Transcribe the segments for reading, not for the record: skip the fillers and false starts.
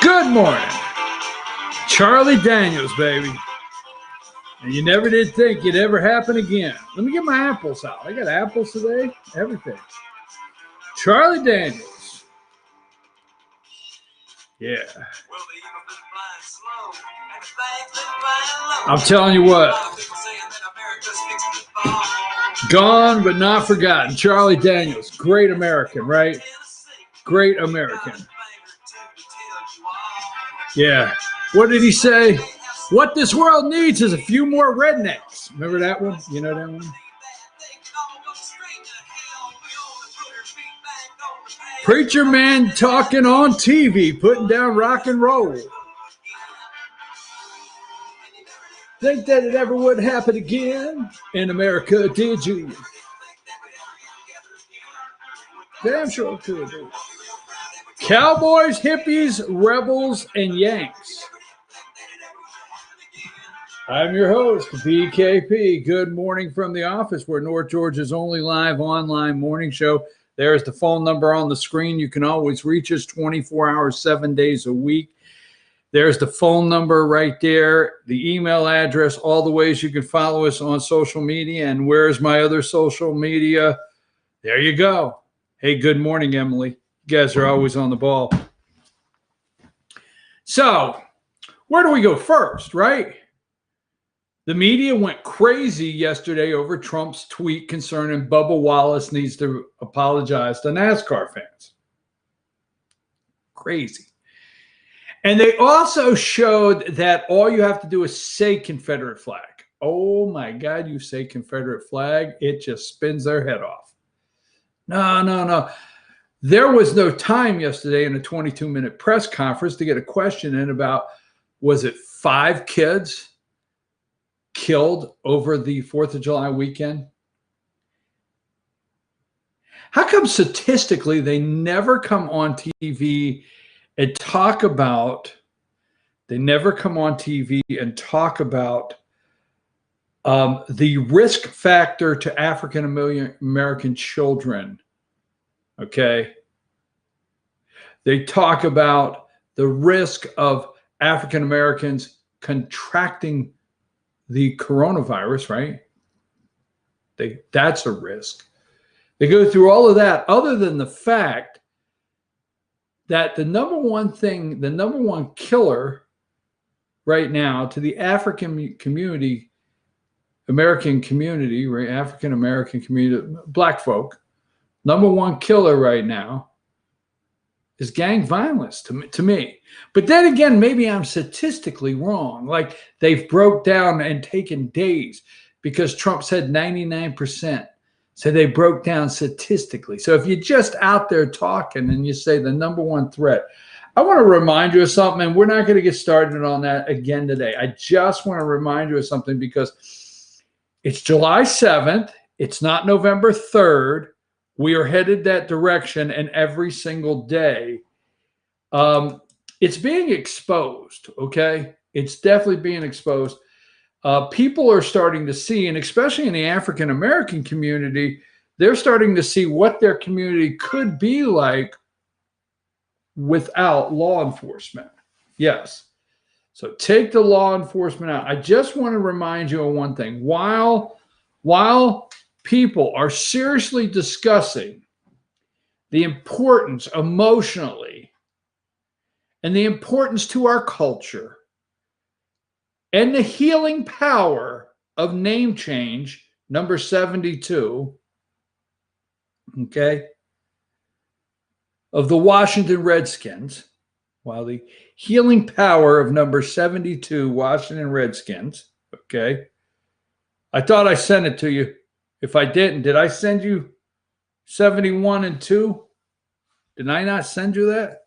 Good morning. Charlie Daniels, baby. And you never did think it'd ever happen again. Let me get my apples out. I got apples today. Everything. Charlie Daniels. Yeah. I'm telling you what. Gone but not forgotten. Charlie Daniels. Great American, right? Great American. Yeah. What did he say? What this world needs is a few more rednecks. Remember that one? You know that one? Preacher man talking on TV, putting down rock and roll. Think that it ever would happen again in America, did you? Damn sure it could. Cowboys, hippies, rebels, and Yanks. I'm your host, BKP. Good morning from the office. We're North Georgia's only live online morning show. There's the phone number on the screen. You can always reach us 24 hours, 7 days a week. There's the phone number right there, the email address, all the ways you can follow us on social media. And where's my other social media? There you go. Hey, good morning, Emily. You guys are always on the ball. So, where do we go first, right? The media went crazy yesterday over Trump's tweet concerning Bubba Wallace needs to apologize to NASCAR fans. Crazy. And they also showed that all you have to do is say Confederate flag. Oh my God, you say Confederate flag, it just spins their head off. No. There was no time yesterday in a 22-minute press conference to get a question in about, was it 5 kids killed over the 4th of July weekend? How come statistically they never come on TV and talk about, the risk factor to African American children? Okay. They talk about the risk of African Americans contracting the coronavirus, right? That's a risk. They go through all of that, other than the fact that the number one killer right now to the African community, American community, right? African American community, black folk, number one killer right now is gang violence to me. But then again, maybe I'm statistically wrong. Like they've broke down and taken days because Trump said 99%. So they broke down statistically. So if you're just out there talking and you say the number one threat, I want to remind you of something, and we're not going to get started on that again today. I just want to remind you of something because it's July 7th. It's not November 3rd. We are headed that direction, and every single day, it's being exposed, okay? It's definitely being exposed. People are starting to see, and especially in the African-American community, they're starting to see what their community could be like without law enforcement. Yes. So take the law enforcement out. I just want to remind you of one thing. While people are seriously discussing the importance emotionally and the importance to our culture and the healing power of name change, number 72, okay, of the Washington Redskins, while the healing power of number 72, Washington Redskins, okay, I thought I sent it to you. If I didn't, did I send you 71 and 2? Did I not send you that?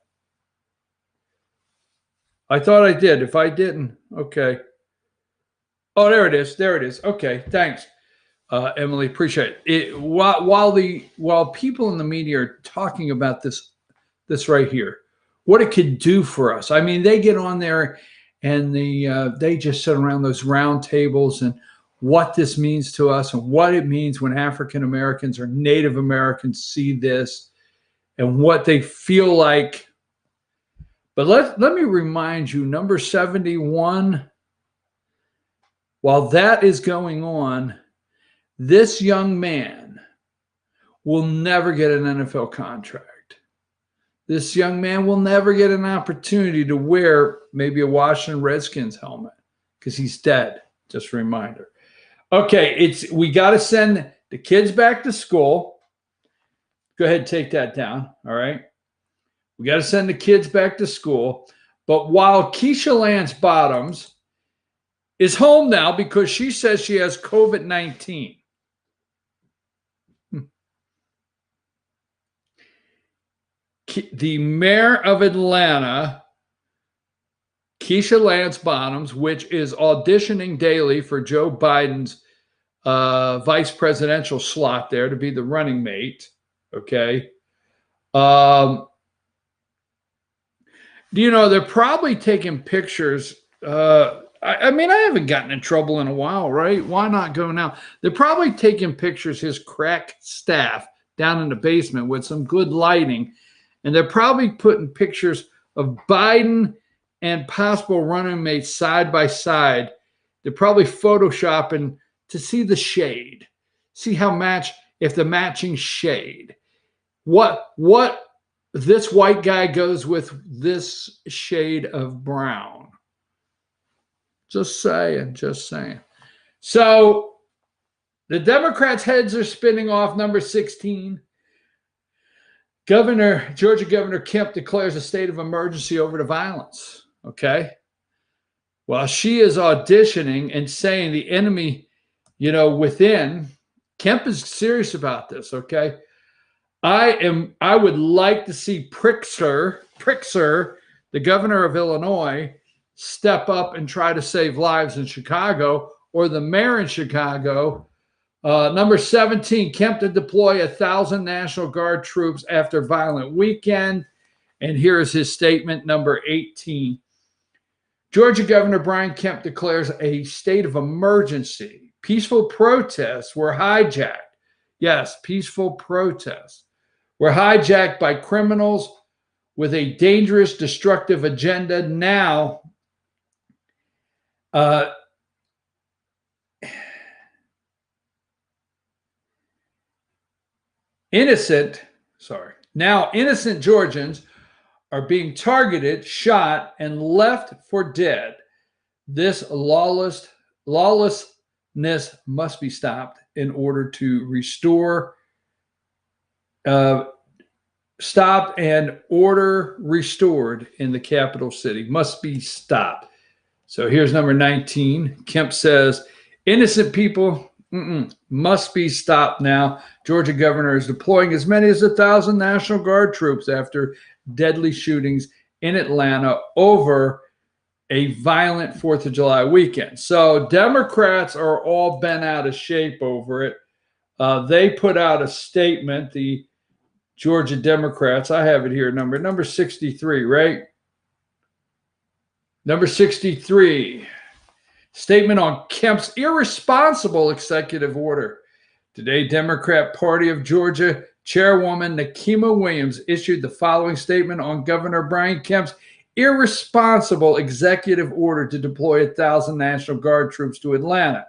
I thought I did. If I didn't, okay. Oh, there it is. There it is. Okay, thanks, Emily. Appreciate it. While people in the media are talking about this right here, what it could do for us. I mean, they get on there and they just sit around those round tables and what this means to us and what it means when African Americans or Native Americans see this and what they feel like But let me remind you, number 71, while that is going on, this young man will never get an NFL contract. This young man will never get an opportunity to wear maybe a Washington Redskins helmet because he's dead. Just a reminder. Okay, we got to send the kids back to school. Go ahead and take that down. All right. We got to send the kids back to school. But while Keisha Lance Bottoms is home now because she says she has COVID-19. The mayor of Atlanta, Keisha Lance Bottoms, which is auditioning daily for Joe Biden's vice presidential slot there to be the running mate. Okay. They're probably taking pictures. I mean, I haven't gotten in trouble in a while, right? Why not go now? They're probably taking pictures, his crack staff down in the basement with some good lighting. And they're probably putting pictures of Biden and possible running mates side by side. They're probably photoshopping to see the shade, see if the matching shade. What this white guy goes with this shade of brown. Just saying. So the Democrats' heads are spinning off number 16. Georgia Governor Kemp declares a state of emergency over the violence. Okay. While she is auditioning and saying the enemy, within, Kemp is serious about this. Okay. I would like to see Pritzker, the governor of Illinois, step up and try to save lives in Chicago, or the mayor in Chicago. Number 17, Kemp to deploy 1,000 National Guard troops after violent weekend. And here is his statement, number 18. Georgia Governor Brian Kemp declares a state of emergency. Peaceful protests were hijacked. Yes, peaceful protests were hijacked by criminals with a dangerous, destructive agenda. Now, innocent Georgians are being targeted, shot, and left for dead. This lawlessness must be stopped in order to restore, stopped and order restored in the capital city. Must be stopped. So here's number 19. Kemp says, innocent people must be stopped now. Georgia governor is deploying as many as 1,000 National Guard troops after deadly shootings in Atlanta over a violent 4th of July weekend. So Democrats are all bent out of shape over it. They put out a statement, the Georgia Democrats. I have it here, number 63, right? Number 63. Statement on Kemp's irresponsible executive order. Today, Democrat Party of Georgia Chairwoman Nikema Williams issued the following statement on Governor Brian Kemp's irresponsible executive order to deploy 1,000 National Guard troops to Atlanta.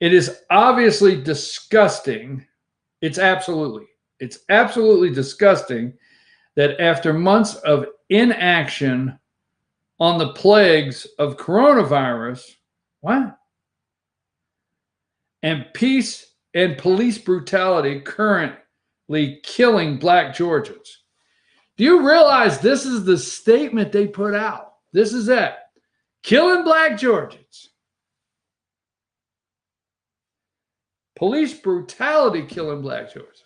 It is obviously disgusting. It's absolutely disgusting that after months of inaction on the plagues of coronavirus, and peace and police brutality currently killing Black Georgians. Do you realize this is the statement they put out? This is it. Killing Black Georgians. Police brutality killing Black Georgians.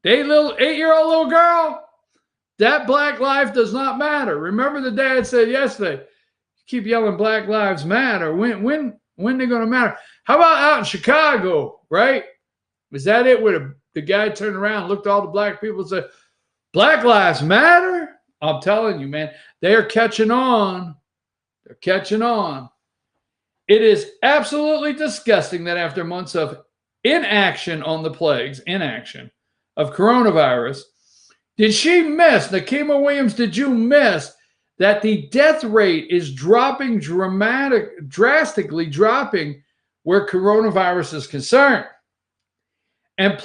The 8-year-old little girl, that Black life does not matter. Remember the dad said yesterday, keep yelling Black Lives Matter. When they're going to matter? How about out in Chicago, right? Was that it where the guy turned around, looked at all the Black people and said, Black Lives Matter? I'm telling you, man, they are catching on. They're catching on. It is absolutely disgusting that after months of inaction on the plagues, of coronavirus, Did she miss, Nakima Williams, did you miss that the death rate is dropping drastically dropping where coronavirus is concerned? And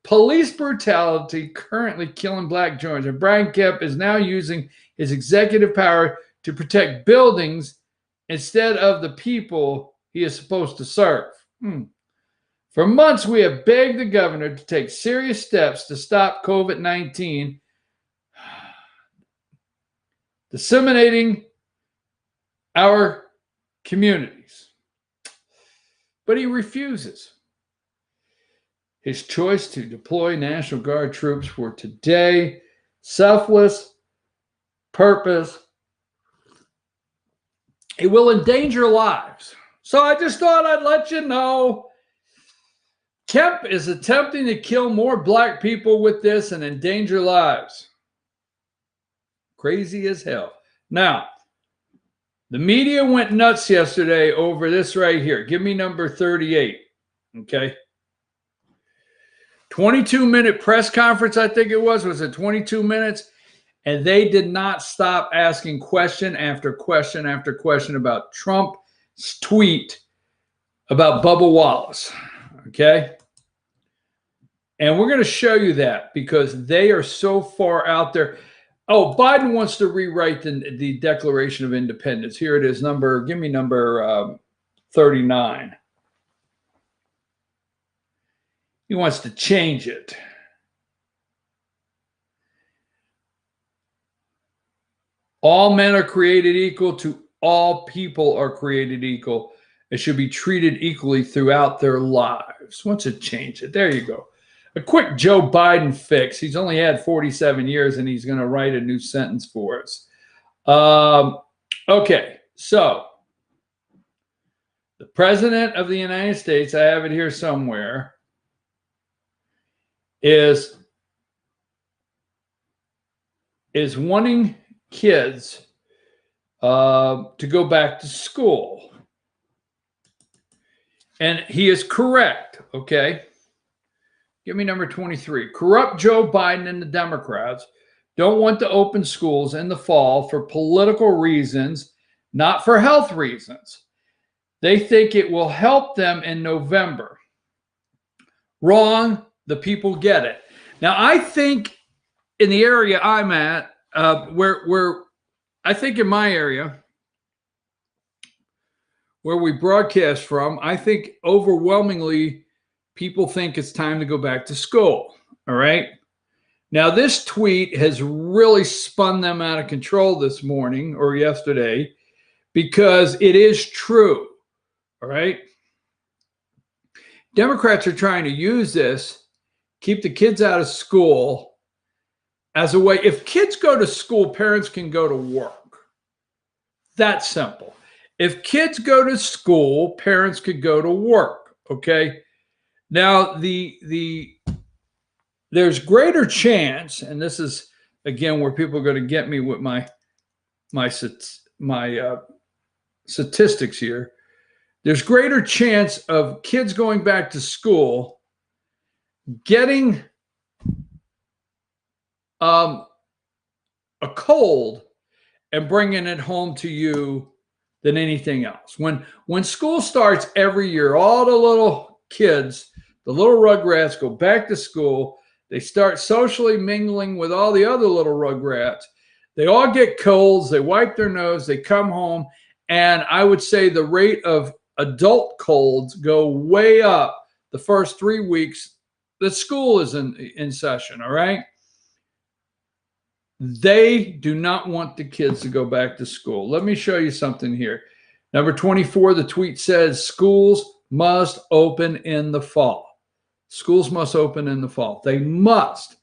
police brutality currently killing Black Georgia. Brian Kemp is now using his executive power to protect buildings instead of the people he is supposed to serve. For months, we have begged the governor to take serious steps to stop COVID-19 disseminating our communities. But he refuses. His choice to deploy National Guard troops for today, selfless purpose, it will endanger lives. So I just thought I'd let you know Kemp is attempting to kill more Black people with this and endanger lives. Crazy as hell. Now, the media went nuts yesterday over this right here. Give me number 38. Okay. 22-minute press conference, I think it was it 22 minutes? And they did not stop asking question after question after question about Trump's tweet about Bubba Wallace. Okay. And we're going to show you that because they are so far out there. Oh, Biden wants to rewrite the Declaration of Independence. Here it is. Give me number 39. He wants to change it. All men are created equal. To all people are created equal. It should be treated equally throughout their lives. Wants to change it. There you go. A quick Joe Biden fix. He's only had 47 years, and he's going to write a new sentence for us. Okay, so the President of the United States, I have it here somewhere, is wanting kids to go back to school. And he is correct, okay? Give me number 23. Corrupt Joe Biden and the Democrats don't want to open schools in the fall for political reasons, not for health reasons. They think it will help them in November. Wrong. The people get it. Now, I think in the area I'm at, where I think in my area, where we broadcast from, I think overwhelmingly people think it's time to go back to school. All right. Now, this tweet has really spun them out of control this morning or yesterday because it is true. All right. Democrats are trying to use this, keep the kids out of school as a way. If kids go to school, parents can go to work. That's simple. If kids go to school, parents could go to work. Okay. Now, there's greater chance, and this is, again, where people are going to get me with my statistics here. There's greater chance of kids going back to school getting a cold and bringing it home to you than anything else. When school starts every year, all the little kids, the little rugrats, go back to school. They start socially mingling with all the other little rugrats. They all get colds. They wipe their nose. They come home. And I would say the rate of adult colds go way up the first 3 weeks that school is in session, all right? They do not want the kids to go back to school. Let me show you something here. Number 24, the tweet says, schools must open in the fall. Schools must open in the fall. They must.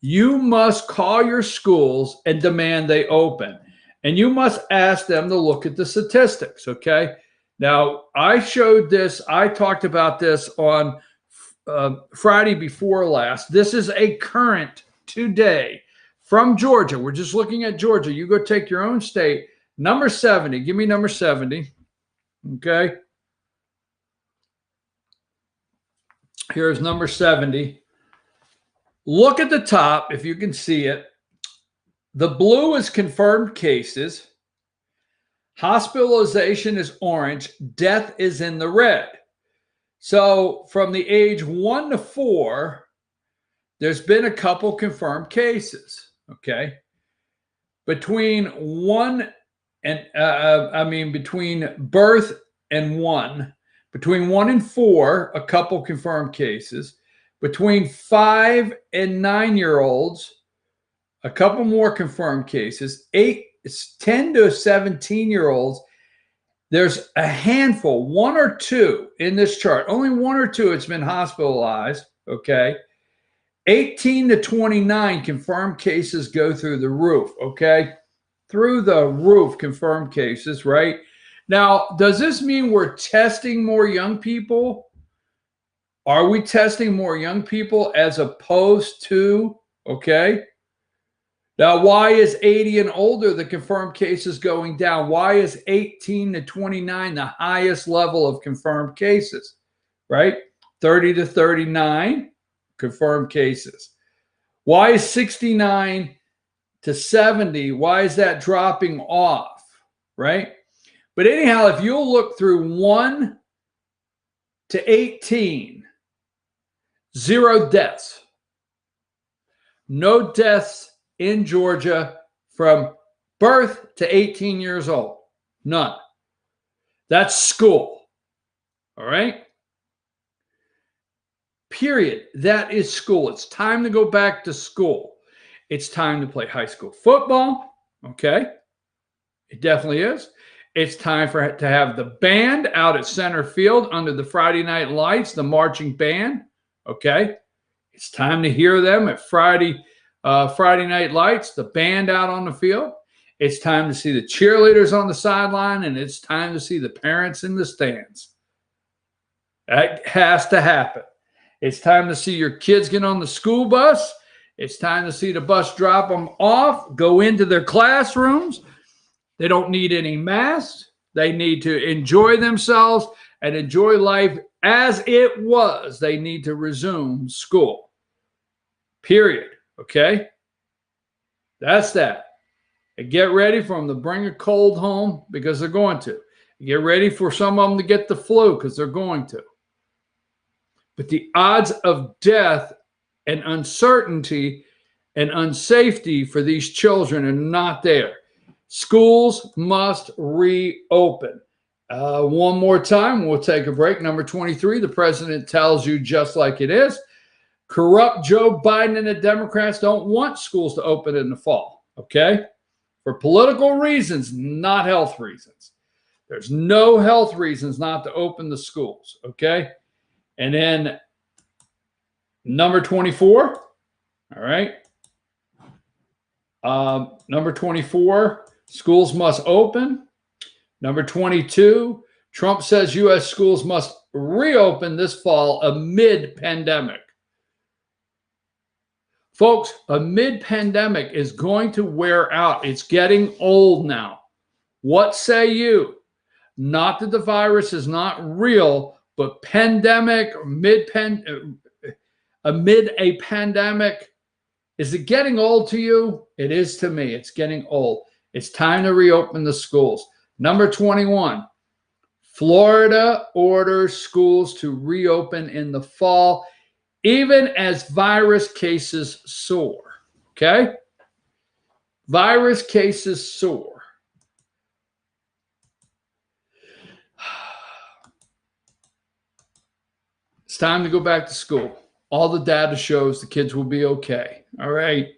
You must call your schools and demand they open. And you must ask them to look at the statistics, okay? Now, I showed this. I talked about this on Friday before last. This is a current today from Georgia. We're just looking at Georgia. You go take your own state. Number 70. Give me number 70, okay? Here's number 70. Look at the top, if you can see it. The blue is confirmed cases. Hospitalization is orange. Death is in the red. So from the age 1 to 4, there's been a couple confirmed cases, okay? Between between birth and 1, between 1 and 4, a couple confirmed cases. Between 5 and 9-year-olds, a couple more confirmed cases. 10 to 17-year-olds, there's a handful, 1 or 2 in this chart. Only 1 or 2 it's been hospitalized, okay? 18 to 29 confirmed cases go through the roof, okay? Through the roof, confirmed cases, right? Now, does this mean we're testing more young people? Are we testing more young people as opposed to, okay? Now, why is 80 and older, the confirmed cases going down? Why is 18 to 29 the highest level of confirmed cases, right? 30 to 39, confirmed cases. Why is 69 to 70, why is that dropping off, right? But anyhow, if you'll look through 1 to 18, 0 deaths. No deaths in Georgia from birth to 18 years old. None. That's school. All right? Period. That is school. It's time to go back to school. It's time to play high school football. Okay? It definitely is. It's time to have the band out at center field under the Friday night lights, the marching band. Okay? It's time to hear them at Friday night lights, the band out on the field. It's time to see the cheerleaders on the sideline, and it's time to see the parents in the stands. That has to happen. It's time to see your kids get on the school bus. It's time to see the bus drop them off, go into their classrooms. They don't need any masks. They need to enjoy themselves and enjoy life as it was. They need to resume school. Period. Okay? That's that. And get ready for them to bring a cold home because they're going to. Get ready for some of them to get the flu because they're going to. But the odds of death and uncertainty and unsafety for these children are not there. Schools must reopen. One more time, we'll take a break. Number 23, the president tells you just like it is. Corrupt Joe Biden and the Democrats don't want schools to open in the fall, okay? For political reasons, not health reasons. There's no health reasons not to open the schools, okay? And then number 24, all right? Number 24, schools must open. Number 22, Trump says U.S. schools must reopen this fall amid pandemic. Folks, amid pandemic is going to wear out. It's getting old now. What say you? Not that the virus is not real, but pandemic, amid a pandemic, is it getting old to you? It is to me. It's getting old. It's time to reopen the schools. Number 21, Florida orders schools to reopen in the fall, even as virus cases soar. Okay? Virus cases soar. It's time to go back to school. All the data shows the kids will be okay. All right?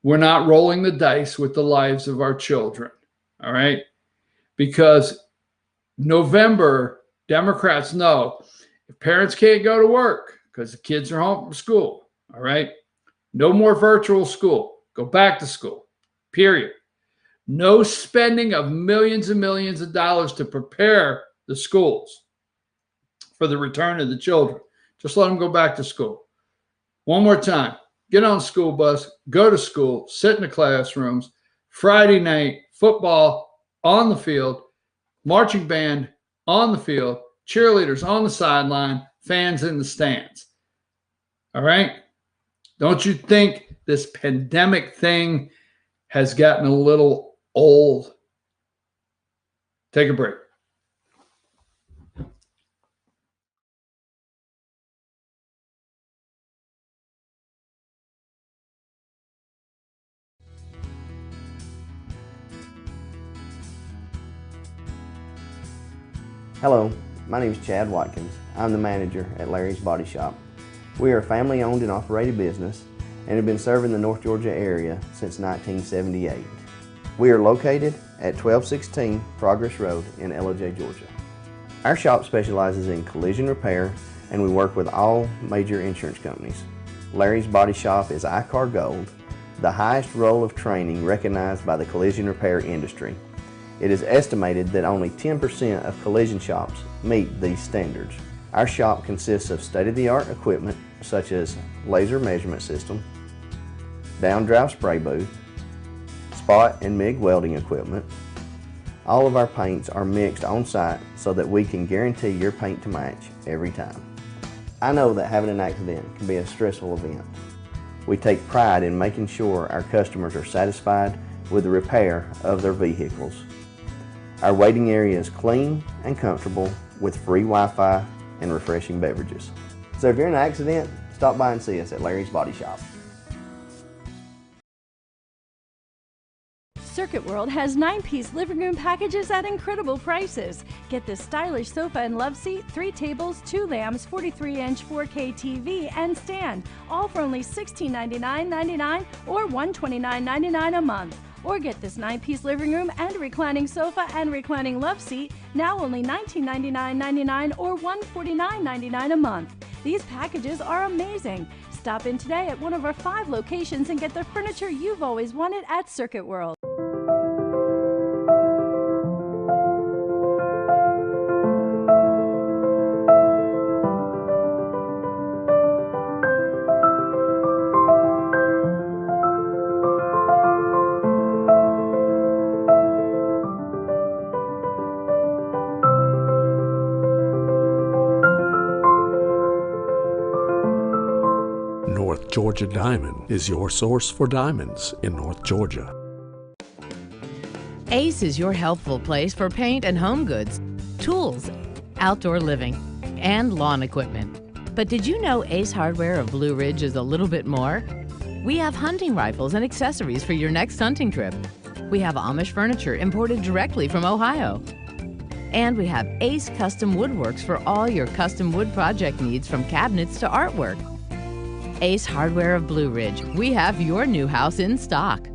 We're not rolling the dice with the lives of our children. All right? Because November, Democrats know if parents can't go to work because the kids are home from school, all right? No more virtual school. Go back to school, period. No spending of millions and millions of dollars to prepare the schools for the return of the children. Just let them go back to school. One more time. Get on the school bus, go to school, sit in the classrooms. Friday night, football on the field, marching band on the field, cheerleaders on the sideline, fans in the stands. All right? Don't you think this pandemic thing has gotten a little old? Take a break. Hello, my name is Chad Watkins. I'm the manager at Larry's Body Shop. We are a family-owned and operated business and have been serving the North Georgia area since 1978. We are located at 1216 Progress Road in LOJ, Georgia. Our shop specializes in collision repair and we work with all major insurance companies. Larry's Body Shop is ICAR Gold, the highest role of training recognized by the collision repair industry. It is estimated that only 10% of collision shops meet these standards. Our shop consists of state-of-the-art equipment such as laser measurement system, down-drive spray booth, spot and MIG welding equipment. All of our paints are mixed on site so that we can guarantee your paint to match every time. I know that having an accident can be a stressful event. We take pride in making sure our customers are satisfied with the repair of their vehicles. Our waiting area is clean and comfortable with free Wi-Fi and refreshing beverages. So if you're in an accident, stop by and see us at Larry's Body Shop. Circuit World has 9-piece living room packages at incredible prices. Get this stylish sofa and love seat, 3 tables, 2 lamps, 43-inch 4K TV, and stand, all for only $1699.99 or $129.99 a month. Or get this 9-piece living room and reclining sofa and reclining love seat, now only $1999.99 or $149.99 a month. These packages are amazing. Stop in today at one of our 5 locations and get the furniture you've always wanted at Circuit World. North Georgia Diamond is your source for diamonds in North Georgia. Ace is your helpful place for paint and home goods, tools, outdoor living, and lawn equipment. But did you know Ace Hardware of Blue Ridge is a little bit more? We have hunting rifles and accessories for your next hunting trip. We have Amish furniture imported directly from Ohio. And we have Ace Custom Woodworks for all your custom wood project needs, from cabinets to artwork. Ace Hardware of Blue Ridge. We have your new house in stock.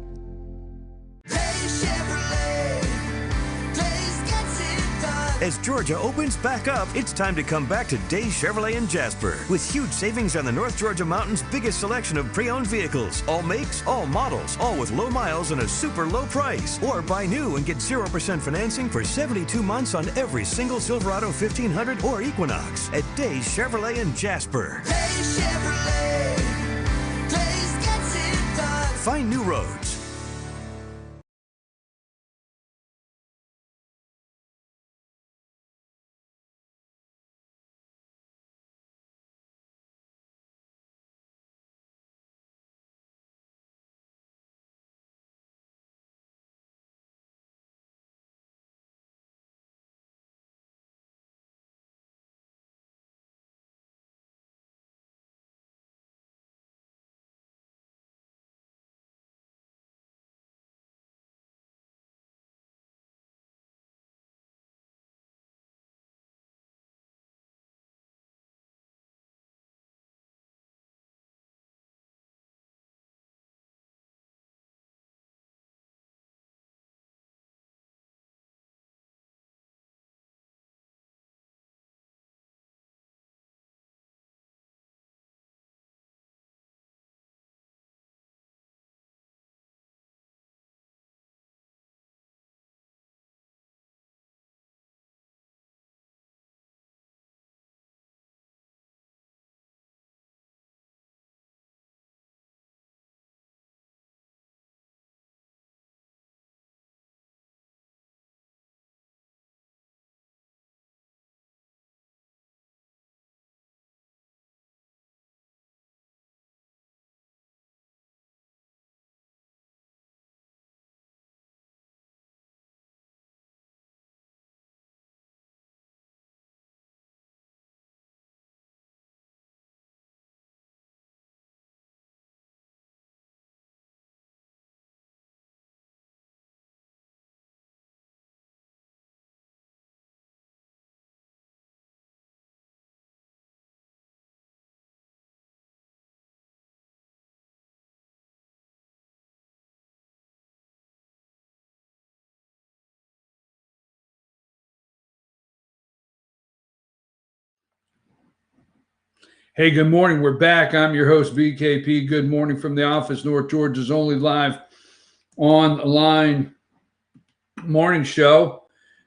As Georgia opens back up, it's time to come back to Days Chevrolet in Jasper. With huge savings on the North Georgia Mountain's biggest selection of pre-owned vehicles. All makes, all models, all with low miles and a super low price. Or buy new and get 0% financing for 72 months on every single Silverado 1500 or Equinox at Days Chevrolet in Jasper. Days Chevrolet. Days gets it done. Find new roads. Hey, good morning. We're back. I'm your host, BKP. Good morning from the office, North Georgia's only live online morning show.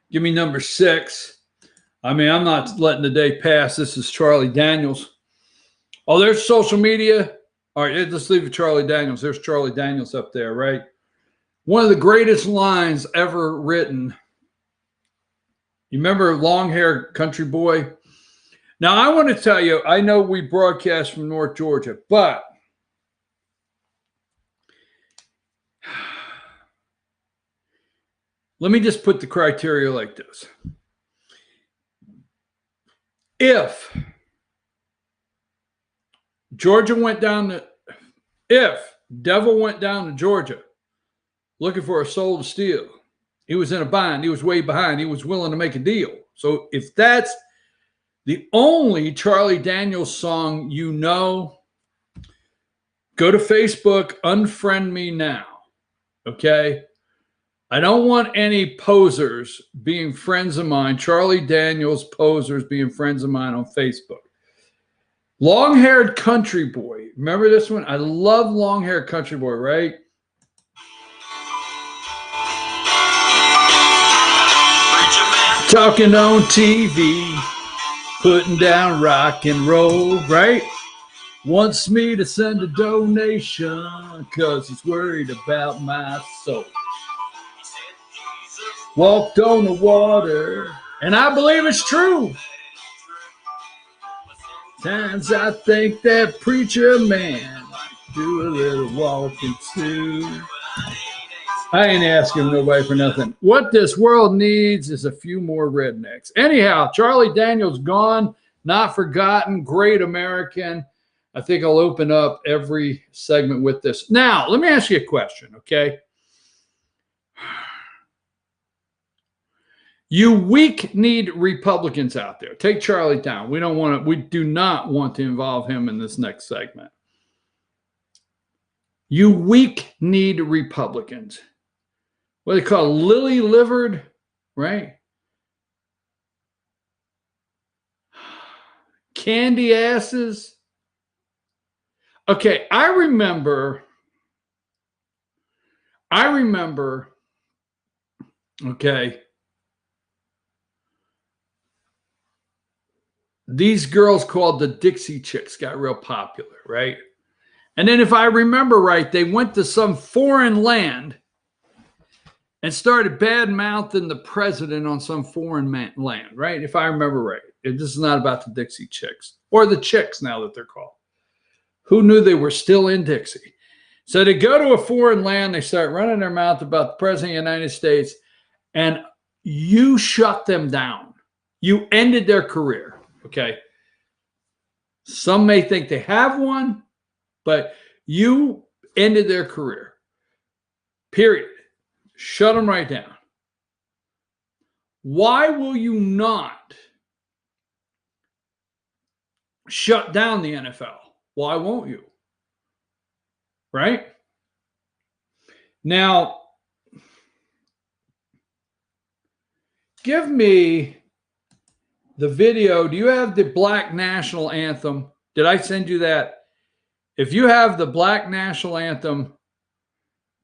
Give me number 6. I mean, I'm not letting the day pass. This is Charlie Daniels. Oh, there's social media. All right, let's leave it Charlie Daniels. There's Charlie Daniels up there, right? One of the greatest lines ever written. You remember Long Hair Country Boy? Now, I want to tell you, I know we broadcast from North Georgia, but let me just put the criteria like this. If Devil went down to Georgia looking for a soul to steal, he was in a bind, he was way behind, he was willing to make a deal. So if that's the only Charlie Daniels song you know, go to Facebook, unfriend me now, okay? I don't want any posers being friends of mine, Charlie Daniels posers being friends of mine on Facebook. Long-haired country boy. Remember this one? I love long-haired country boy, right? Talking on TV, putting down rock and roll, right? Wants me to send a donation because he's worried about my soul. Walked on the water, and I believe it's true. Times I think that preacher man do a little walking too. I ain't asking nobody for nothing. What this world needs is a few more rednecks. Anyhow, Charlie Daniels gone, not forgotten, great American. I think I'll open up every segment with this. Now, let me ask you a question, okay? You weak-kneed Republicans out there, take Charlie down. We do not want to involve him in this next segment. You weak-kneed Republicans, what they call lily-livered, right? Candy asses. Okay, I remember, okay, these girls called the Dixie Chicks got real popular, right? And then if I remember right, they went to some foreign land and started bad-mouthing the president on some foreign land, right? If I remember right. This is not about the Dixie Chicks, or the Chicks now that they're called. Who knew they were still in Dixie? So they go to a foreign land, they start running their mouth about the president of the United States, and you shut them down. You ended their career. Okay. Some may think they have one, but you ended their career. Period. Shut them right down. Why will you not shut down the NFL? Why won't you? Right? Now, give me the video. Do you have the Black National Anthem? Did I send you that? If you have the Black National Anthem,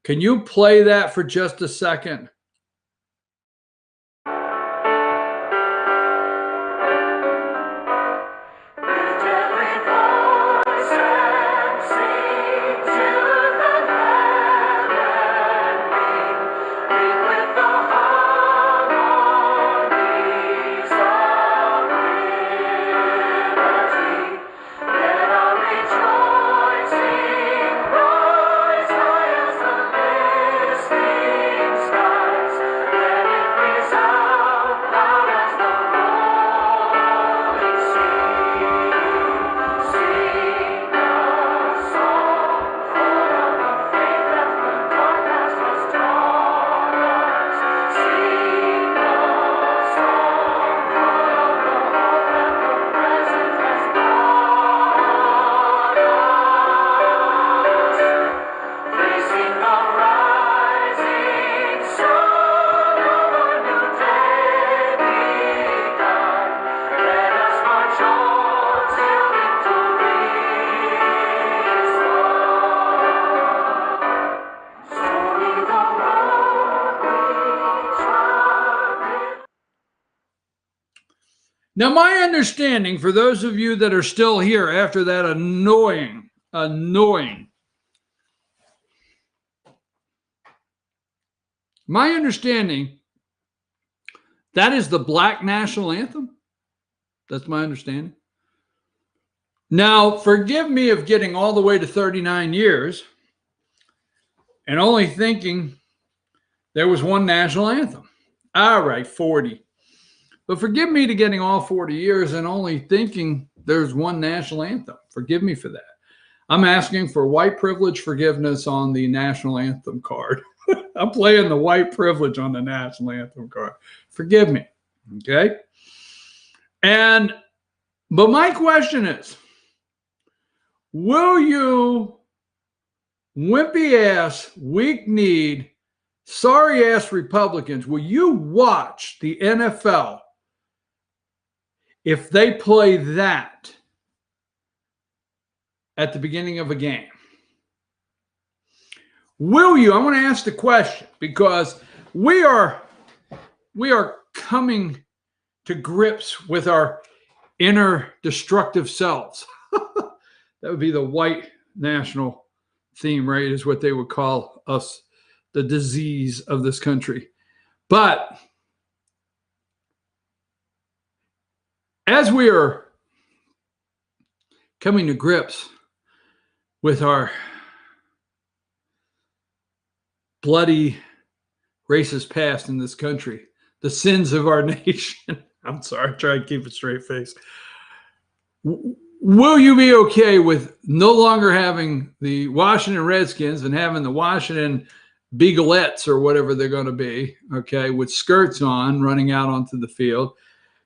can you play that for just a second? Sky. Now, my understanding, for those of you that are still here after that annoying, my understanding, that is the Black national anthem. That's my understanding. Now, forgive me of getting all the way to 39 years and only thinking there was one national anthem. All right, 40. But forgive me to getting all 40 years and only thinking there's one national anthem. Forgive me for that. I'm asking for white privilege forgiveness on the national anthem card. I'm playing the white privilege on the national anthem card. Forgive me. Okay? But my question is, will you wimpy ass, weak kneed, sorry ass Republicans, will you watch the NFL if they play that at the beginning of a game? Will you? I want to ask the question because we are coming to grips with our inner destructive selves. That would be the white national theme, right? Is what they would call us, the disease of this country. But as we are coming to grips with our bloody racist past in this country, the sins of our nation, I'm sorry, try to keep a straight face. Will you be okay with no longer having the Washington Redskins and having the Washington Beaglettes or whatever they're going to be, okay, with skirts on, running out onto the field?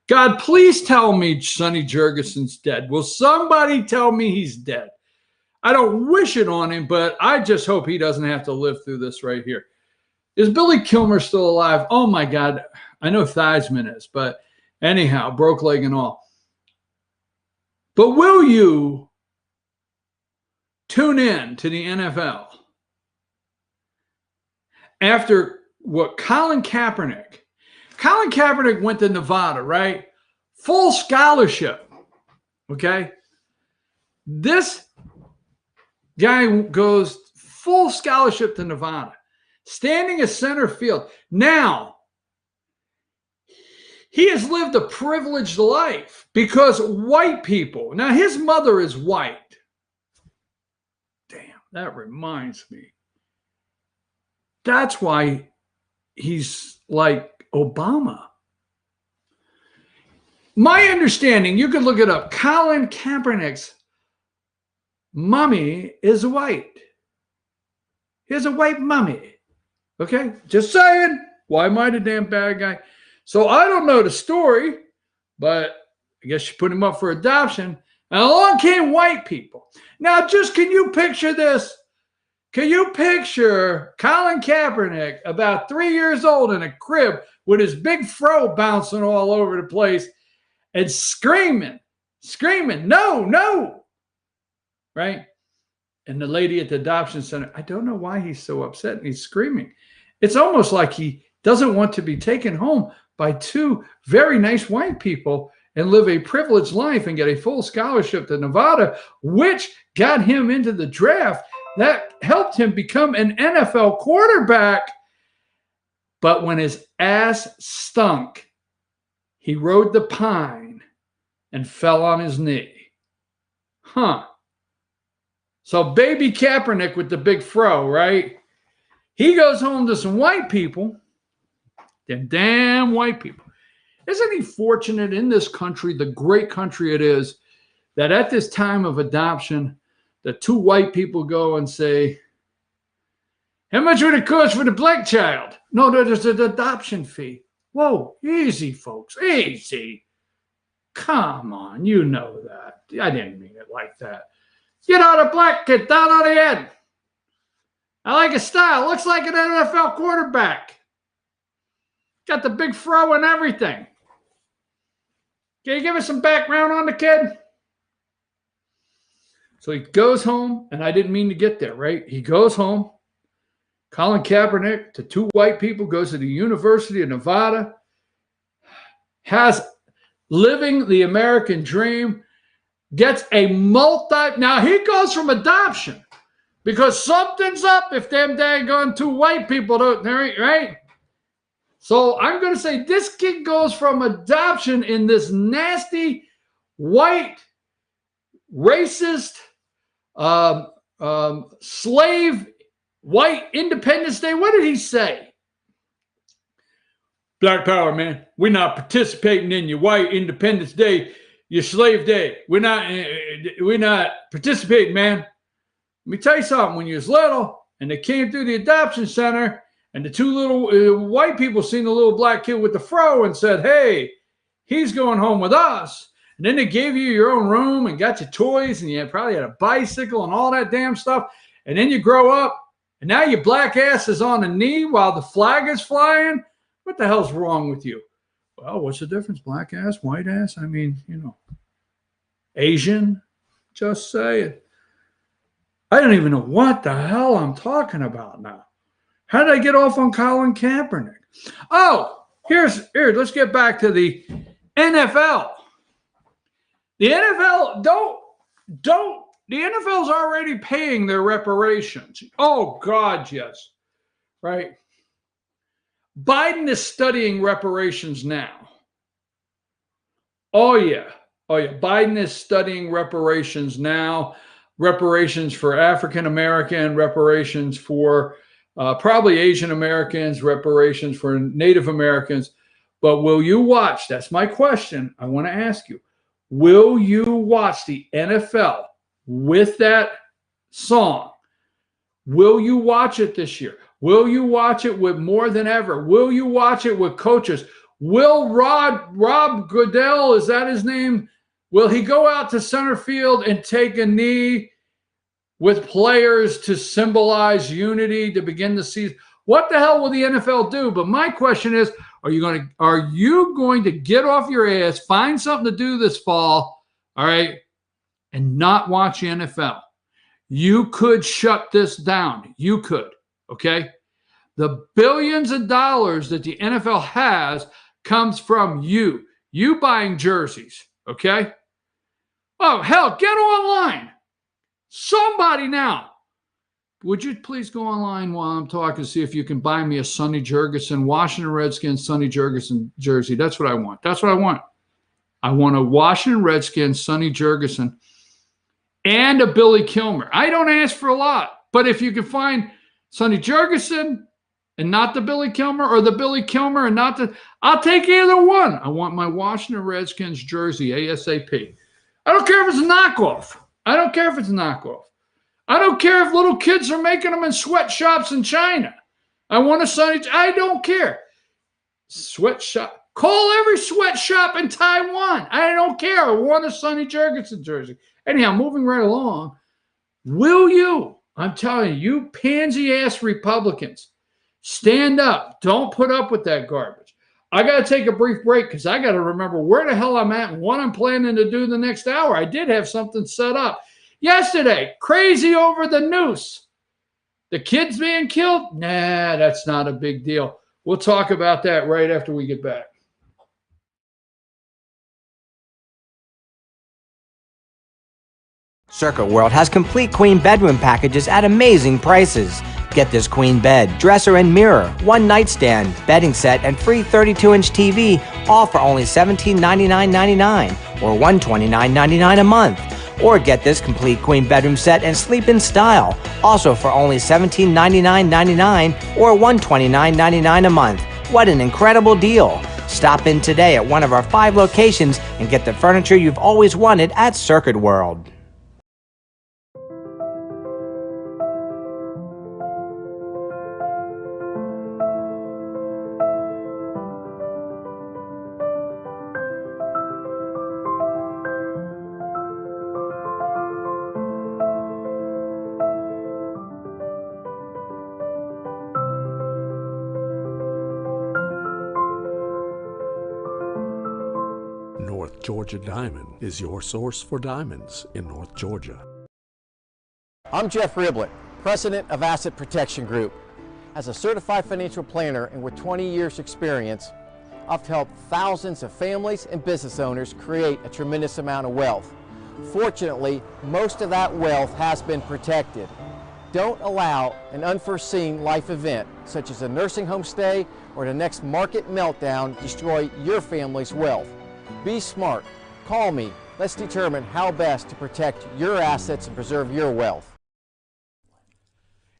God, please tell me Sonny Jurgensen's dead. Will somebody tell me he's dead? I don't wish it on him, but I just hope he doesn't have to live through this right here. Is Billy Kilmer still alive? Oh, my God. I know Theismann is, but anyhow, broke leg and all. But will you tune in to the NFL after what Colin Kaepernick went to Nevada, right? Full scholarship, okay? This guy goes full scholarship to Nevada, standing at center field. Now, he has lived a privileged life because white people, now his mother is white. Damn, that reminds me. That's why he's like Obama. My understanding, you can look it up, Colin Kaepernick's mommy is white. He has a white mommy. Okay? Just saying. Why am I the damn bad guy? So I don't know the story, but I guess you put him up for adoption. And along came white people. Now, just can you picture this? Can you picture Colin Kaepernick, about 3 years old, in a crib with his big fro bouncing all over the place and screaming, no, right? And the lady at the adoption center, I don't know why he's so upset and he's screaming. It's almost like he doesn't want to be taken home by two very nice white people and live a privileged life and get a full scholarship to Nevada, which got him into the draft. That helped him become an NFL quarterback. But when his ass stunk, he rode the pine and fell on his knee. So baby Kaepernick with the big fro, right? He goes home to some white people. Them damn white people. Isn't he fortunate in this country, the great country it is, that at this time of adoption, the two white people go and say, how much would it cost for the black child? No, there's an adoption fee. Whoa, easy, folks, easy. Come on, you know that. I didn't mean it like that. Get out a black kid, down on the end. I like his style. Looks like an NFL quarterback. Got the big fro and everything. Can you give us some background on the kid? So he goes home, and I didn't mean to get there, right? He goes home. Colin Kaepernick, to two white people, goes to the University of Nevada, has living the American dream, gets a now he goes from adoption because something's up if them daggone two white people don't, right? So I'm going to say this kid goes from adoption in this nasty, white, racist, slave, white Independence Day. What did he say? Black power, man. We're not participating in your white Independence Day, your slave day. We're not participating, man. Let me tell you something. When you was little and they came through the adoption center and the two little white people seen the little black kid with the fro and said, hey, he's going home with us. And then they gave you your own room and got you toys and you probably had a bicycle and all that damn stuff. And then you grow up and now your black ass is on a knee while the flag is flying. What the hell's wrong with you? Well, what's the difference? Black ass, white ass? I mean, Asian? Just say it. I don't even know what the hell I'm talking about now. How did I get off on Colin Kaepernick? Oh, here, let's get back to the NFL. The NFL, the NFL's already paying their reparations. Oh, God, yes. Right? Biden is studying reparations now. Oh, yeah. Biden is studying reparations now. Reparations for African American, reparations for probably Asian Americans, reparations for Native Americans. But will you watch? That's my question. I want to ask you. Will you watch the NFL with that song? Will you watch it this year? Will you watch it with more than ever? Will you watch it with coaches? Will Rob Goodell, is that his name? Will he go out to center field and take a knee with players to symbolize unity to begin the season? What the hell will the NFL do? But my question is, are you going to get off your ass, find something to do this fall, all right, and not watch the NFL? You could shut this down. You could, okay? The billions of dollars that the NFL has comes from you buying jerseys, okay? Oh, hell, get online. Somebody now. Would you please go online while I'm talking, see if you can buy me a Sonny Jurgensen, Washington Redskins Sonny Jurgensen jersey. That's what I want. That's what I want. I want a Washington Redskins Sonny Jurgensen and a Billy Kilmer. I don't ask for a lot, but if you can find Sonny Jurgensen and not the Billy Kilmer, or the Billy Kilmer and not the, I'll take either one. I want my Washington Redskins jersey ASAP. I don't care if it's a knockoff. I don't care if it's a knockoff. I don't care if little kids are making them in sweatshops in China. I want a Sonny. I don't care. Sweatshop. Call every sweatshop in Taiwan. I don't care. I want a Sonny Jurgensen jersey. Anyhow, moving right along. Will you? I'm telling you, pansy-ass Republicans, stand up. Don't put up with that garbage. I got to take a brief break because I got to remember where the hell I'm at and what I'm planning to do the next hour. I did have something set up. Yesterday, crazy over the noose. The kids being killed? Nah, that's not a big deal. We'll talk about that right after we get back. Circuit World has complete queen bedroom packages at amazing prices. Get this queen bed, dresser and mirror, one nightstand, bedding set, and free 32-inch TV, all for only $1799.99 or $129.99 a month. Or get this complete queen bedroom set and sleep in style, also for only $1799.99 or $129.99 a month. What an incredible deal! Stop in today at one of our 5 locations and get the furniture you've always wanted at Circuit World. North Georgia Diamond is your source for diamonds in North Georgia. I'm Jeff Riblett, President of Asset Protection Group. As a certified financial planner and with 20 years experience, I've helped thousands of families and business owners create a tremendous amount of wealth. Fortunately, most of that wealth has been protected. Don't allow an unforeseen life event, such as a nursing home stay or the next market meltdown, destroy your family's wealth. Be smart. Call me. Let's determine how best to protect your assets and preserve your wealth.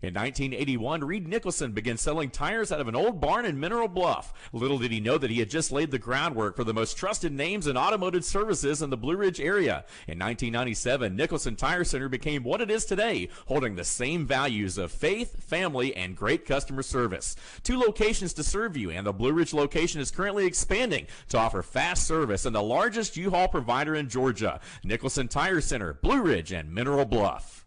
In 1981, Reed Nicholson began selling tires out of an old barn in Mineral Bluff. Little did he know that he had just laid the groundwork for the most trusted names in automotive services in the Blue Ridge area. In 1997, Nicholson Tire Center became what it is today, holding the same values of faith, family, and great customer service. 2 locations to serve you, and the Blue Ridge location is currently expanding to offer fast service and the largest U-Haul provider in Georgia. Nicholson Tire Center, Blue Ridge, and Mineral Bluff.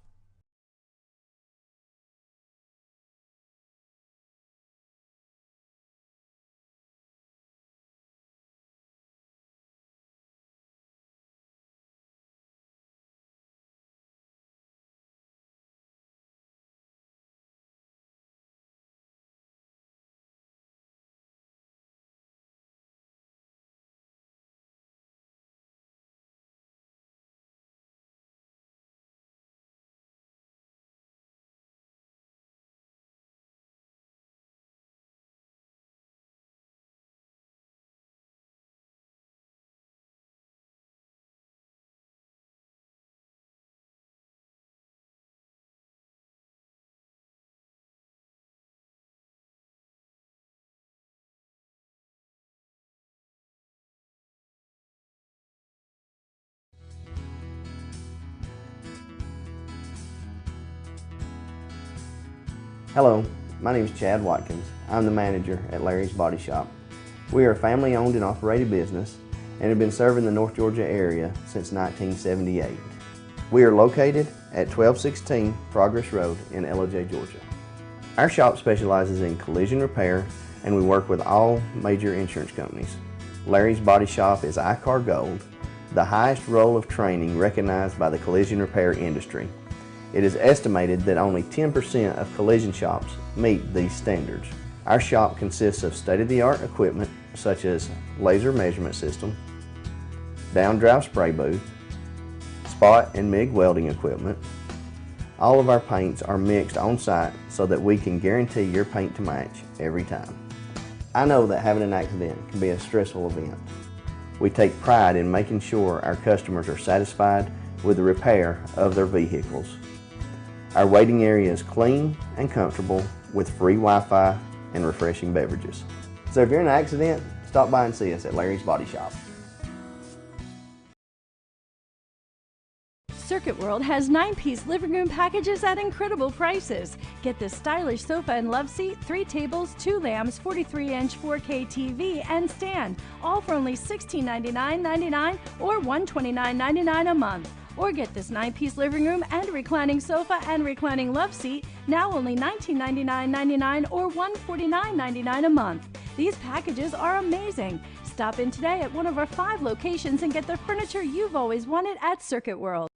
Hello, my name is Chad Watkins. I'm the manager at Larry's Body Shop. We are a family-owned and operated business and have been serving the North Georgia area since 1978. We are located at 1216 Progress Road in LOJ, Georgia. Our shop specializes in collision repair and we work with all major insurance companies. Larry's Body Shop is ICAR Gold, the highest role of training recognized by the collision repair industry. It is estimated that only 10% of collision shops meet these standards. Our shop consists of state-of-the-art equipment such as laser measurement system, down-drive spray booth, spot and MIG welding equipment. All of our paints are mixed on site so that we can guarantee your paint to match every time. I know that having an accident can be a stressful event. We take pride in making sure our customers are satisfied with the repair of their vehicles. Our waiting area is clean and comfortable with free Wi-Fi and refreshing beverages. So if you're in an accident, stop by and see us at Larry's Body Shop. Circuit World has 9-piece living room packages at incredible prices. Get this stylish sofa and love seat, 3 tables, 2 lamps, 43-inch 4K TV, and stand, all for only $1699.99 or $129.99 a month. Or get this 9-piece living room and reclining sofa and reclining love seat, now only $1999.99 or $149.99 a month. These packages are amazing. Stop in today at one of our 5 locations and get the furniture you've always wanted at Circuit World.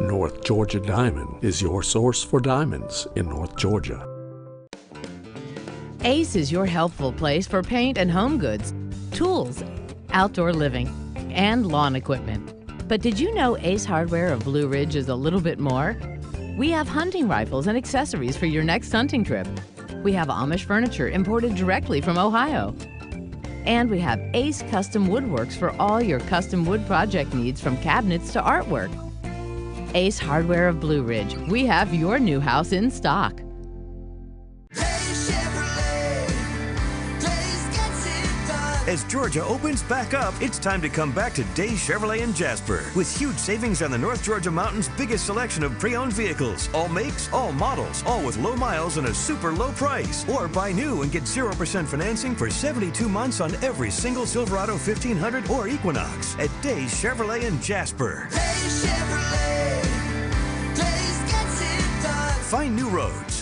North Georgia Diamond is your source for diamonds in North Georgia. Ace is your helpful place for paint and home goods, tools, outdoor living, and lawn equipment. But did you know Ace Hardware of Blue Ridge is a little bit more? We have hunting rifles and accessories for your next hunting trip. We have Amish furniture imported directly from Ohio. And we have Ace Custom Woodworks for all your custom wood project needs, from cabinets to artwork. Ace Hardware of Blue Ridge. We have your new house in stock. As Georgia opens back up, it's time to come back to Day Chevrolet in Jasper. With huge savings on the North Georgia Mountain's biggest selection of pre-owned vehicles. All makes, all models, all with low miles and a super low price. Or buy new and get 0% financing for 72 months on every single Silverado 1500 or Equinox at Day Chevrolet in Jasper. Day Chevrolet. Find new roads.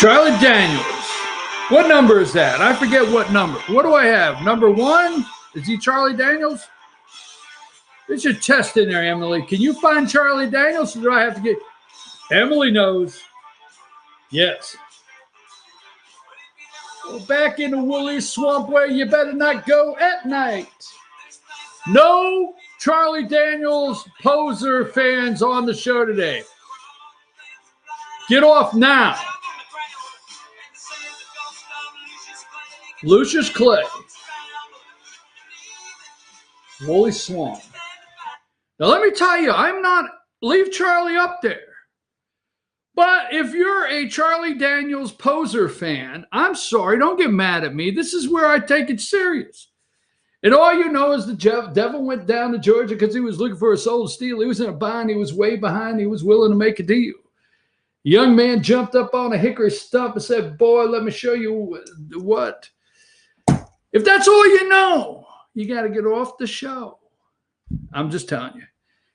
Charlie Daniels. What number is that? I forget what number. What do I have? Number 1? Is he Charlie Daniels? There's your test in there, Emily. Can you find Charlie Daniels, or do I have to get... Emily knows. Yes. Well, back in the woolly swamp where you better not go at night. No Charlie Daniels poser fans on the show today. Get off now. Lucius Clay. Woolly Swamp. Now, let me tell you, leave Charlie up there. But if you're a Charlie Daniels poser fan, I'm sorry, don't get mad at me. This is where I take it serious. And all you know is the devil went down to Georgia because he was looking for a soul to steal. He was in a bind. He was way behind. He was willing to make a deal. A young man jumped up on a hickory stump and said, boy, let me show you what. If that's all you know, you got to get off the show. I'm just telling you.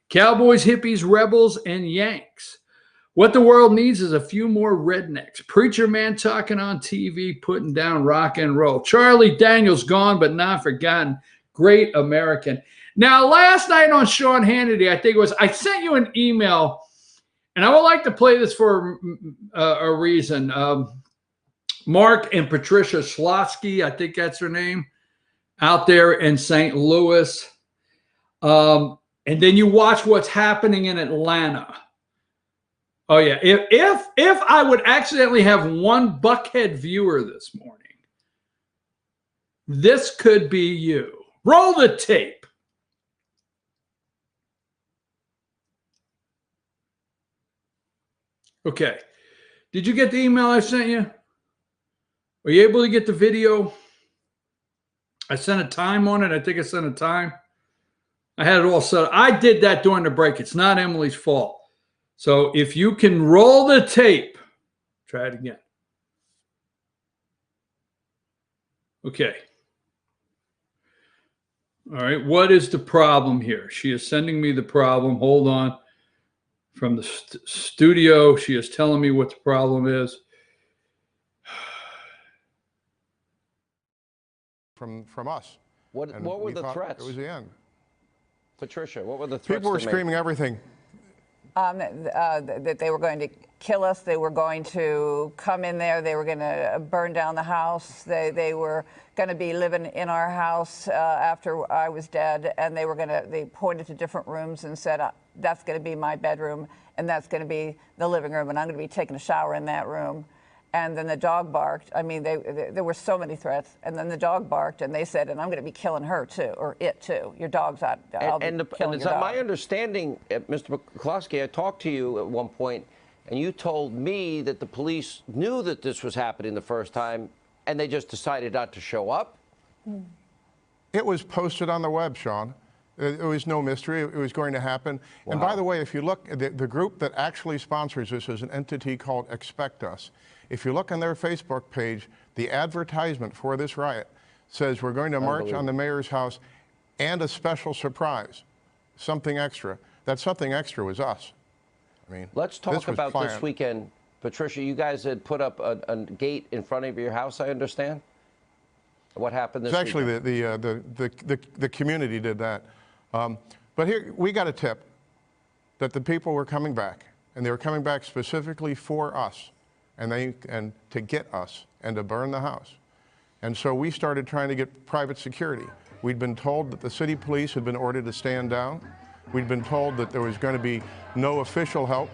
Cowboys, hippies, rebels, and Yanks. What the world needs is a few more rednecks. Preacher man talking on TV, putting down rock and roll. Charlie Daniels gone, but not forgotten. Great American. Now, last night on Sean Hannity, I think it was, I sent you an email, and I would like to play this for a reason. Mark and Patricia Schlotsky, I think that's her name, out there in St. Louis. And then you watch what's happening in Atlanta. Oh, yeah. If I would accidentally have one Buckhead viewer this morning, this could be you. Roll the tape. Okay. Did you get the email I sent you? Were you able to get the video? I sent a time on it. I think I sent a time. I had it all set up. I did that during the break. It's not Emily's fault. So if you can roll the tape, try it again. Okay. All right. What is the problem here? She is sending me the problem. Hold on. From the studio, she is telling me what the problem is. From us. What were the threats? It was the end. Patricia, what were the threats? People were screaming everything. That they were going to kill us. They were going to come in there. They were going to burn down the house. They were going to be living in our house after I was dead. And they pointed to different rooms and said, that's going to be my bedroom, and that's going to be the living room, and I'm going to be taking a shower in that room. And then the dog barked. I mean, there were so many threats. And then the dog barked, and they said, "And I'm going to be killing her too, or it too. Your dog's out. And it's my understanding, Mr. McCloskey, I talked to you at one point, and you told me that the police knew that this was happening the first time, and they just decided not to show up. It was posted on the web, Sean. It was no mystery. It was going to happen. Wow. And by the way, if you look, the group that actually sponsors this is an entity called Expect Us. If you look on their Facebook page, the advertisement for this riot says we're going to march on the mayor's house and a special surprise, something extra. That something extra was us. I mean, let's talk about this weekend. Patricia, you guys had put up a gate in front of your house, I understand? What happened this weekend? It's actually the community did that. But here, we got a tip that the people were coming back, and they were coming back specifically for us, and to get us, and to burn the house. And so we started trying to get private security. We'd been told that the city police had been ordered to stand down. We'd been told that there was going to be no official help.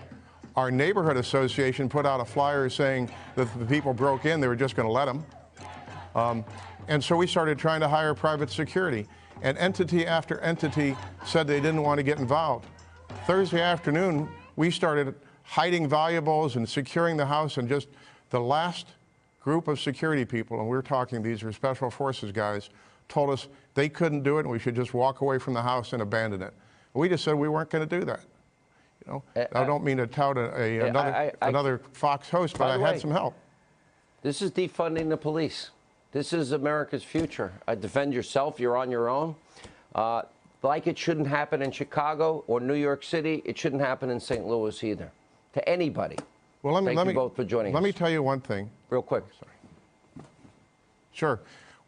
Our neighborhood association put out a flyer saying that if the people broke in, they were just going to let them. And so we started trying to hire private security. And entity after entity said they didn't want to get involved. Thursday afternoon, we started hiding valuables and securing the house, and just the last group of security people, and we're talking, these are special forces guys, told us they couldn't do it and we should just walk away from the house and abandon it. We just said we weren't going to do that. You know, I don't mean to tout another Fox host, but I had some help. This is defunding the police. This is America's future. Defend yourself. You're on your own. Like it shouldn't happen in Chicago or New York City, it shouldn't happen in St. Louis either. To anybody. Well, Thank you both for joining us. Let me tell you one thing. Real quick. Sorry. Sure.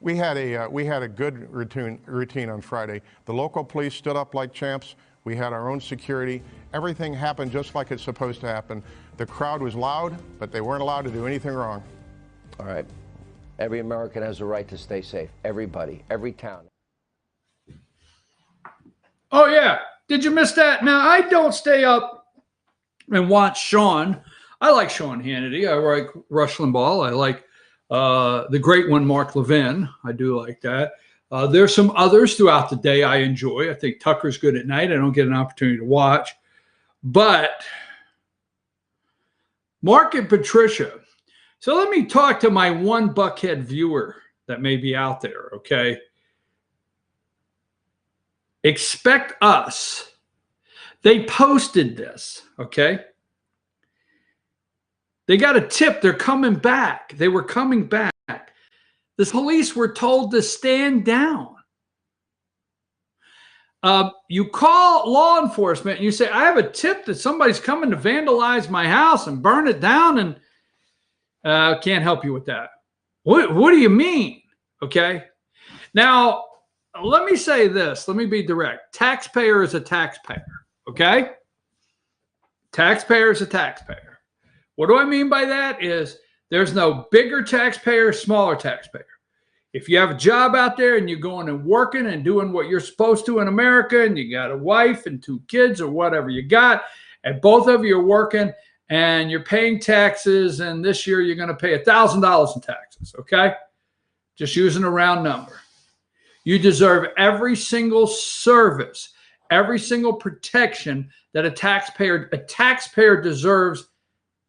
We had a good routine on Friday. The local police stood up like champs. We had our own security. Everything happened just like it's supposed to happen. The crowd was loud, but they weren't allowed to do anything wrong. All right. Every American has a right to stay safe. Everybody, every town. Oh, yeah. Did you miss that? Now, I don't stay up and watch Sean. I like Sean Hannity. I like Rush Limbaugh. I like the great one, Mark Levin. I do like that. There's some others throughout the day I enjoy. I think Tucker's good at night. I don't get an opportunity to watch. But Mark and Patricia. So let me talk to my one Buckhead viewer that may be out there, okay? Expect Us. They posted this, okay? They got a tip. They're coming back. They were coming back. The police were told to stand down. You call law enforcement and you say, I have a tip that somebody's coming to vandalize my house and burn it down, and can't help you with that. What do you mean? Okay. Now, let me say this. Let me be direct. Taxpayer is a taxpayer. Okay. Taxpayer is a taxpayer. What do I mean by that is there's no bigger taxpayer, smaller taxpayer. If you have a job out there and you're going and working and doing what you're supposed to in America, and you got a wife and 2 kids or whatever you got, and both of you are working and you're paying taxes, and this year you're going to pay $1,000 in taxes, okay? Just using a round number. You deserve every single service, every single protection that a taxpayer deserves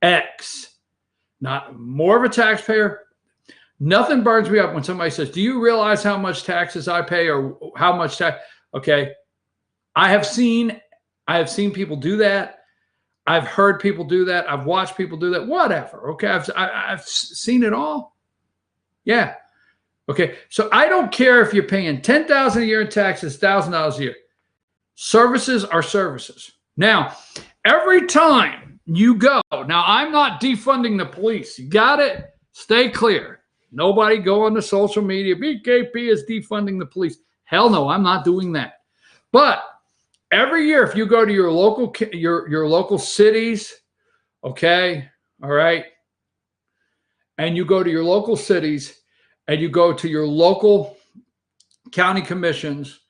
X. Not more of a taxpayer. Nothing burns me up when somebody says, do you realize how much taxes I pay, or how much tax? Okay. I have seen people do that. I've heard people do that. I've watched people do that. Whatever. Okay. I've seen it all. Yeah. Okay. So I don't care if you're paying $10,000 a year in taxes, $1,000 a year. Services are services. Now, every time you go, now I'm not defunding the police. You got it? Stay clear. Nobody go on the social media. BKP is defunding the police. Hell no, I'm not doing that. But every year, if you go to your local cities, okay, all right, and you go to your local cities and you go to your local county commissions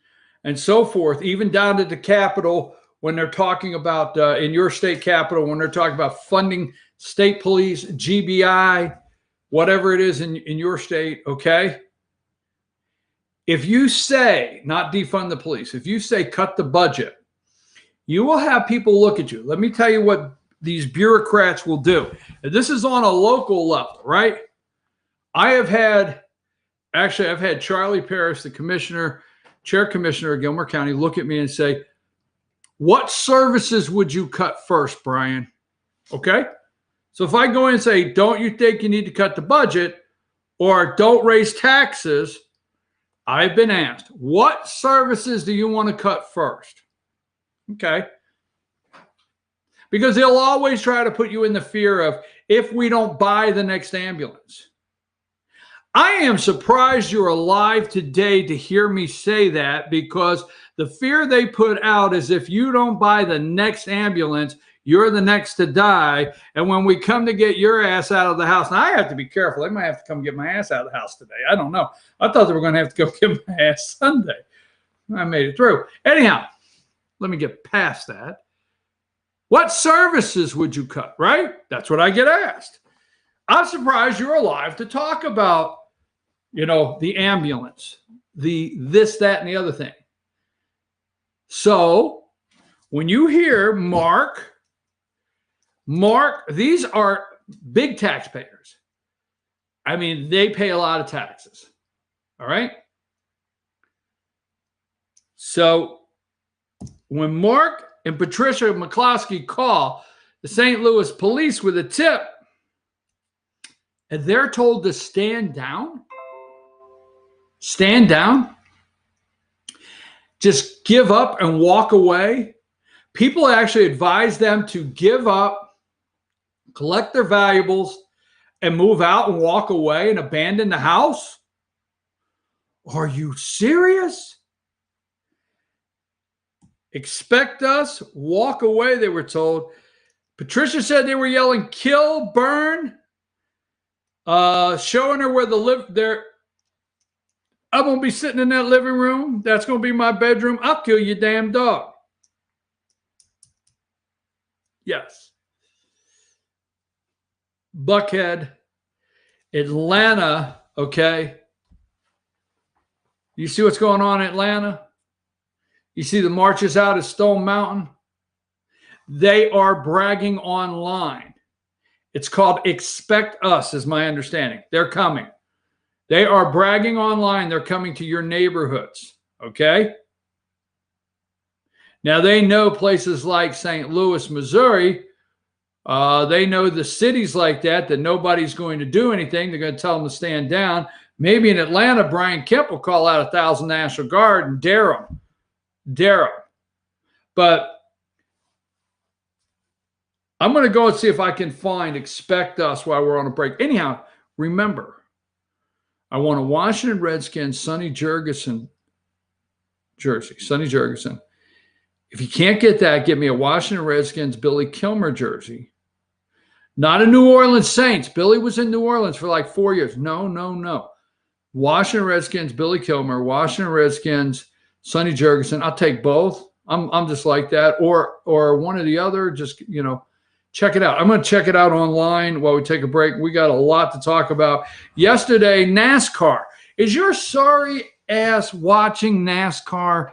and so forth, even down to the Capitol, when they're talking about in your state capital, when they're talking about funding state police, GBI, whatever it is in your state, okay? If you say, not defund the police, if you say cut the budget, you will have people look at you. Let me tell you what these bureaucrats will do. And this is on a local level, right? I've had Charlie Parrish, the commissioner, chair commissioner of Gilmore County, look at me and say, what services would you cut first, Brian? Okay? So if I go in and say, don't you think you need to cut the budget or don't raise taxes, I've been asked, what services do you want to cut first? Okay. Because they'll always try to put you in the fear of, if we don't buy the next ambulance. I am surprised you're alive today to hear me say that, because the fear they put out is if you don't buy the next ambulance, you're the next to die. And when we come to get your ass out of the house, now I have to be careful. They might have to come get my ass out of the house today. I don't know. I thought they were going to have to go get my ass Sunday. I made it through. Anyhow, let me get past that. What services would you cut, right? That's what I get asked. I'm surprised you're alive to talk about, the ambulance, the this, that, and the other thing. So when you hear Mark, these are big taxpayers. I mean, they pay a lot of taxes. All right. So when Mark and Patricia McCloskey call the St. Louis police with a tip and they're told to stand down, just give up and walk away. People actually advise them to give up, collect their valuables, and move out and walk away and abandon the house. Are you serious? Expect us, walk away, they were told. Patricia said they were yelling, kill, burn, showing her where I'm going to be sitting in that living room. That's going to be my bedroom. I'll kill your damn dog. Yes. Buckhead, Atlanta, okay? You see what's going on in Atlanta? You see the marches out at Stone Mountain? They are bragging online. It's called Expect Us, is my understanding. They're coming. They are bragging online. They're coming to your neighborhoods, okay? Now, they know places like St. Louis, Missouri. They know the cities like that nobody's going to do anything. They're going to tell them to stand down. Maybe in Atlanta, Brian Kemp will call out 1,000 National Guard and dare them. But I'm going to go and see if I can find Expect Us while we're on a break. Anyhow, remember, I want a Washington Redskins Sonny Jurgensen jersey. Sonny Jurgensen. If you can't get that, get me a Washington Redskins Billy Kilmer jersey. Not a New Orleans Saints. Billy was in New Orleans for like 4 years. No. Washington Redskins Billy Kilmer, Washington Redskins Sonny Jurgensen. I'll take both. I'm just like that. Or one or the other. Just, check it out. I'm going to check it out online while we take a break. We got a lot to talk about. Yesterday, NASCAR. Is your sorry ass watching NASCAR?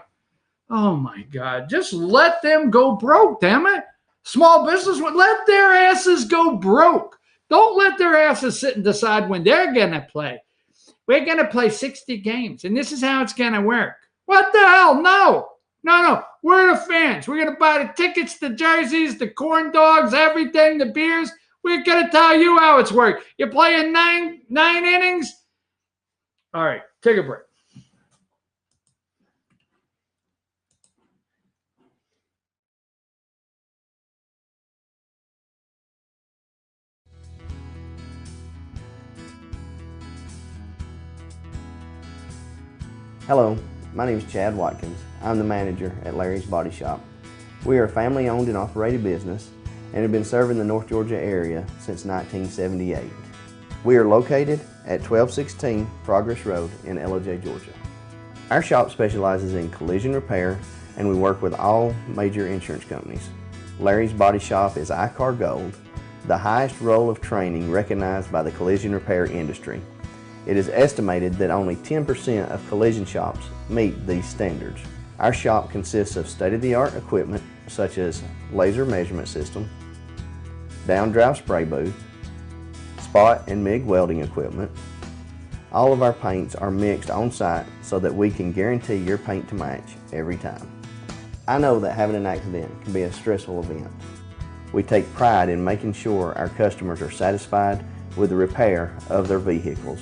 Oh, my God. Just let them go broke, damn it. Small business would let their asses go broke. Don't let their asses sit and decide when they're going to play. We're going to play 60 games, and this is how it's going to work. What the hell? No. We're the fans. We're going to buy the tickets, the jerseys, the corn dogs, everything, the beers. We're going to tell you how it's worked. You're playing nine innings? All right, take a break. Hello, my name is Chad Watkins. I'm the manager at Larry's Body Shop. We are a family-owned and operated business and have been serving the North Georgia area since 1978. We are located at 1216 Progress Road in LOJ, Georgia. Our shop specializes in collision repair and we work with all major insurance companies. Larry's Body Shop is ICAR Gold, the highest role of training recognized by the collision repair industry. It is estimated that only 10% of collision shops meet these standards. Our shop consists of state-of-the-art equipment such as laser measurement system, down-drive spray booth, spot and MIG welding equipment. All of our paints are mixed on site so that we can guarantee your paint to match every time. I know that having an accident can be a stressful event. We take pride in making sure our customers are satisfied with the repair of their vehicles.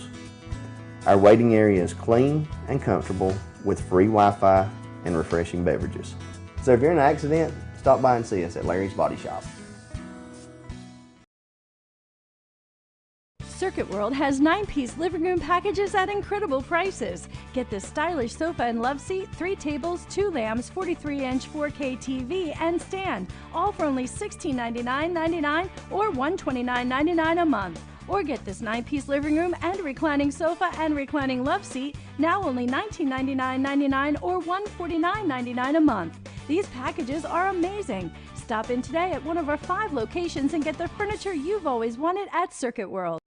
Our waiting area is clean and comfortable with free Wi-Fi and refreshing beverages. So if you're in an accident, stop by and see us at Larry's Body Shop. Circuit World has 9-piece living room packages at incredible prices. Get this stylish sofa and love seat, 3 tables, 2 lamps, 43-inch 4K TV, and stand, all for only $1699.99 or $129.99 a month. Or get this 9-piece living room and reclining sofa and reclining love seat, now only $1999.99 or $149.99 a month. These packages are amazing. Stop in today at one of our 5 locations and get the furniture you've always wanted at Circuit World.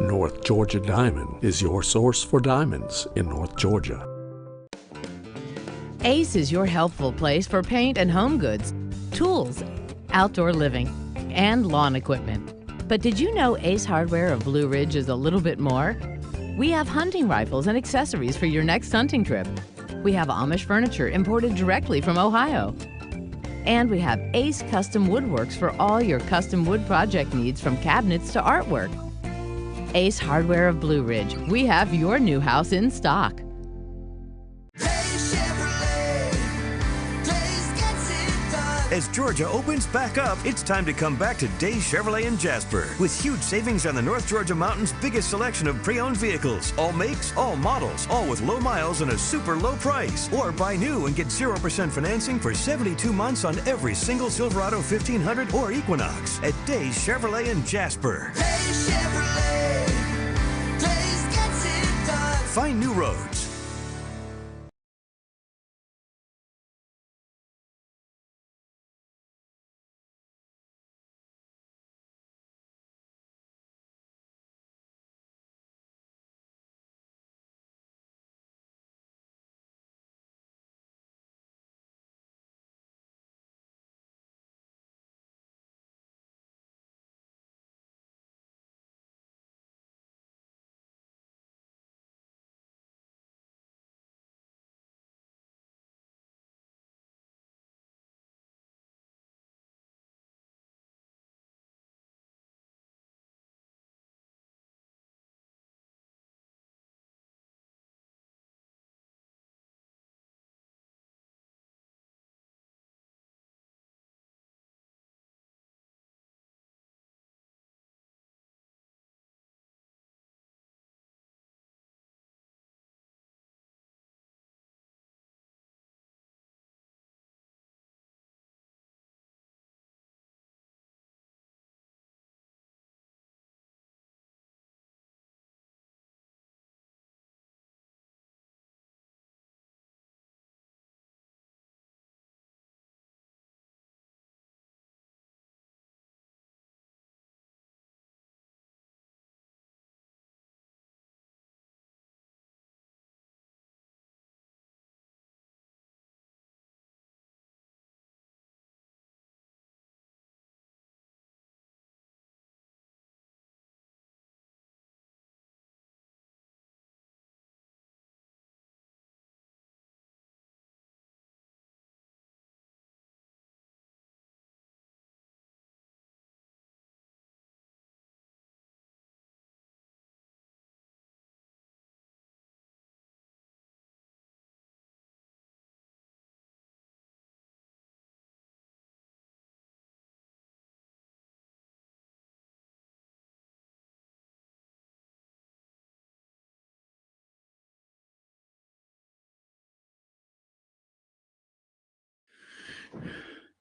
North Georgia Diamond is your source for diamonds in North Georgia. Ace is your helpful place for paint and home goods, tools, outdoor living, and lawn equipment. But did you know Ace Hardware of Blue Ridge is a little bit more? We have hunting rifles and accessories for your next hunting trip. We have Amish furniture imported directly from Ohio. And we have Ace Custom Woodworks for all your custom wood project needs, from cabinets to artwork. Ace Hardware of Blue Ridge. We have your new house in stock. As Georgia opens back up, it's time to come back to Day Chevrolet in Jasper with huge savings on the North Georgia Mountain's biggest selection of pre-owned vehicles. All makes, all models, all with low miles and a super low price. Or buy new and get 0% financing for 72 months on every single Silverado 1500 or Equinox at Day Chevrolet in Jasper. Day Chevrolet. Days gets it done. Find new roads.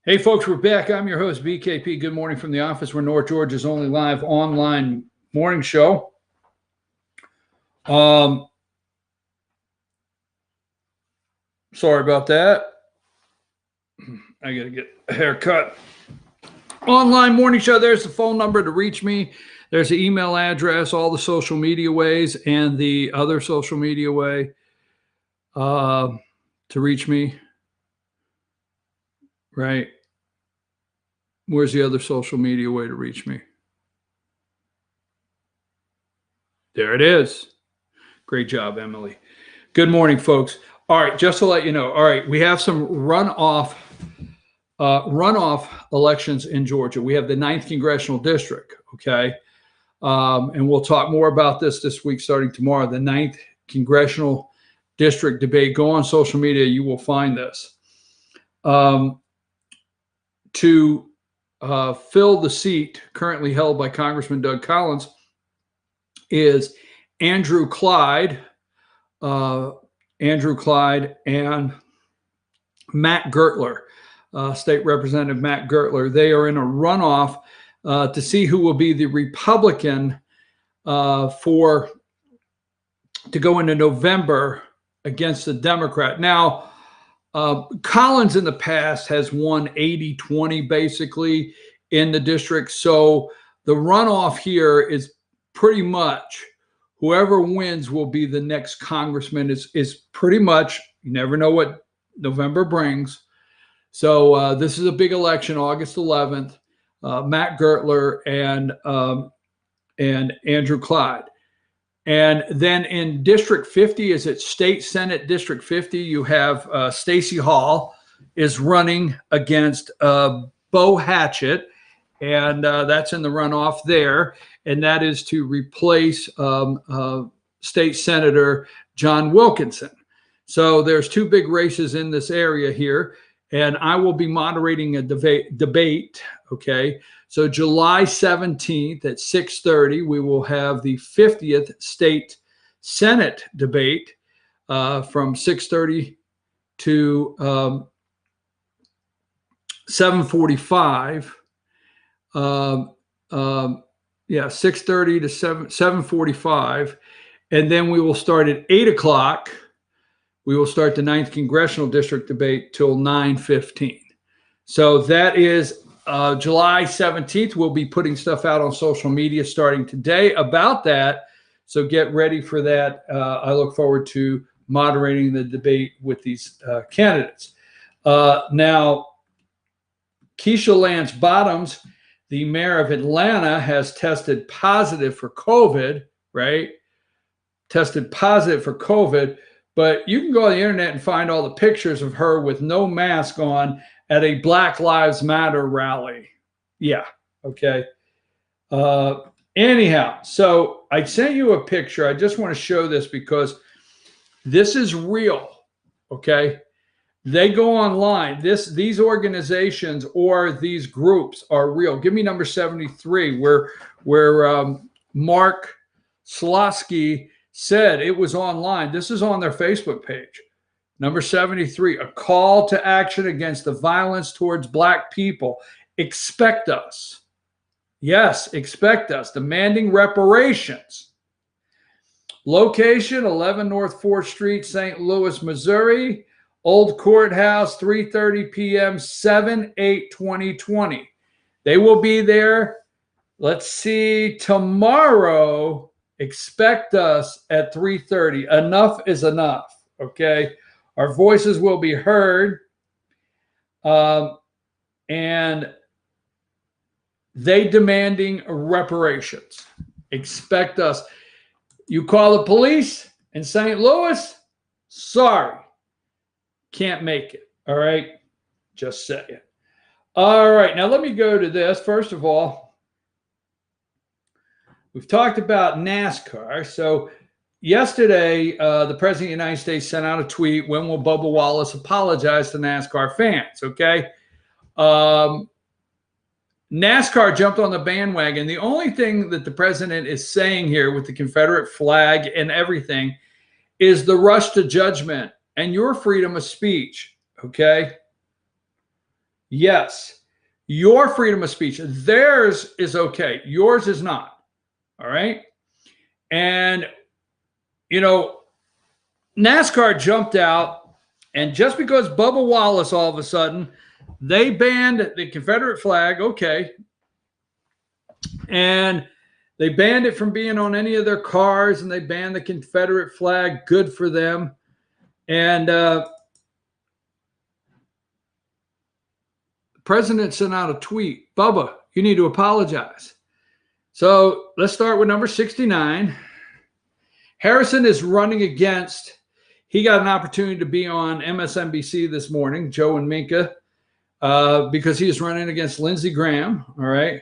Hey, folks, we're back. I'm your host, BKP. Good morning from the office. We're North Georgia's only live online morning show. Sorry about that. I got to get a haircut. Online morning show. There's the phone number to reach me. There's the email address, all the social media ways, and the other social media way to reach me. Right. Where's the other social media way to reach me? There it is. Great job, Emily. Good morning, folks. All right, just to let you know, all right, we have some runoff elections in Georgia. We have the 9th Congressional District, okay? And we'll talk more about this week starting tomorrow. The 9th Congressional District debate. Go on social media. You will find this. To fill the seat currently held by Congressman Doug Collins is Andrew Clyde and Matt Gertler, State Representative Matt Gertler. They are in a runoff to see who will be the Republican to go into November against the Democrat. Now, Collins in the past has won 80-20 basically in the district. So the runoff here is pretty much whoever wins will be the next congressman. Is pretty much, you never know what November brings. So this is a big election, August 11th. Matt Gertler and Andrew Clyde. And then in District 50, is it State Senate District 50? You have Stacey Hall is running against Bo Hatchett, and that's in the runoff there. And that is to replace State Senator John Wilkinson. So there's two big races in this area here, and I will be moderating a debate, okay? So July 17th at 6:30, we will have the 50th State Senate debate from 6:30 to 7:45. 6:30 to 7:45. And then we will start at 8 o'clock. We will start the 9th Congressional District debate till 9:15. So that is July 17th. We'll be putting stuff out on social media starting today about that. So get ready for that. I look forward to moderating the debate with these candidates. Now, Keisha Lance Bottoms, the mayor of Atlanta, has tested positive for COVID, right? Tested positive for COVID. But you can go on the internet and find all the pictures of her with no mask on at a Black Lives Matter rally. Yeah, okay. Anyhow, so I sent you a picture. I just want to show this because this is real, okay? They go online. These organizations or these groups are real. Give me number 73, where Mark Slosky said it was online. This is on their Facebook page. Number 73, a call to action against the violence towards Black people. Expect us. Yes, expect us. Demanding reparations. Location, 11 North 4th Street, St. Louis, Missouri. Old Courthouse, 3:30 p.m., 7/8/2020. They will be there. Let's see, tomorrow. Expect us at 3:30. Enough is enough, okay? Our voices will be heard. And they demanding reparations. Expect us. You call the police in St. Louis? Sorry. Can't make it, all right? Just saying. All right, now let me go to this. First of all, we've talked about NASCAR. So yesterday, the President of the United States sent out a tweet, when will Bubba Wallace apologize to NASCAR fans, okay? NASCAR jumped on the bandwagon. The only thing that the president is saying here with the Confederate flag and everything is the rush to judgment and your freedom of speech, okay? Yes, your freedom of speech, theirs is okay. Yours is not. All right. And, you know, NASCAR jumped out, and just because Bubba Wallace all of a sudden, they banned the Confederate flag, okay, and they banned it from being on any of their cars, and they banned the Confederate flag, good for them. And the president sent out a tweet, Bubba, you need to apologize. So let's start with number 69. Harrison is running against, he got an opportunity to be on MSNBC this morning, Joe and Minka, because he is running against Lindsey Graham. All right.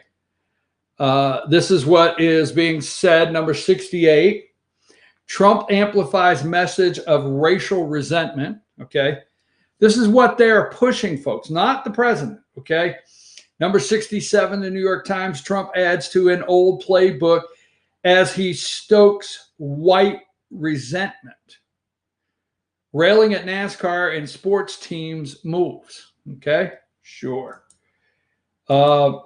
This is what is being said. Number 68, Trump amplifies message of racial resentment. Okay. This is what they're pushing, folks, not the president. Okay. Number 67, the New York Times, Trump adds to an old playbook as he stokes white resentment, railing at NASCAR and sports teams' moves. Okay, sure. Number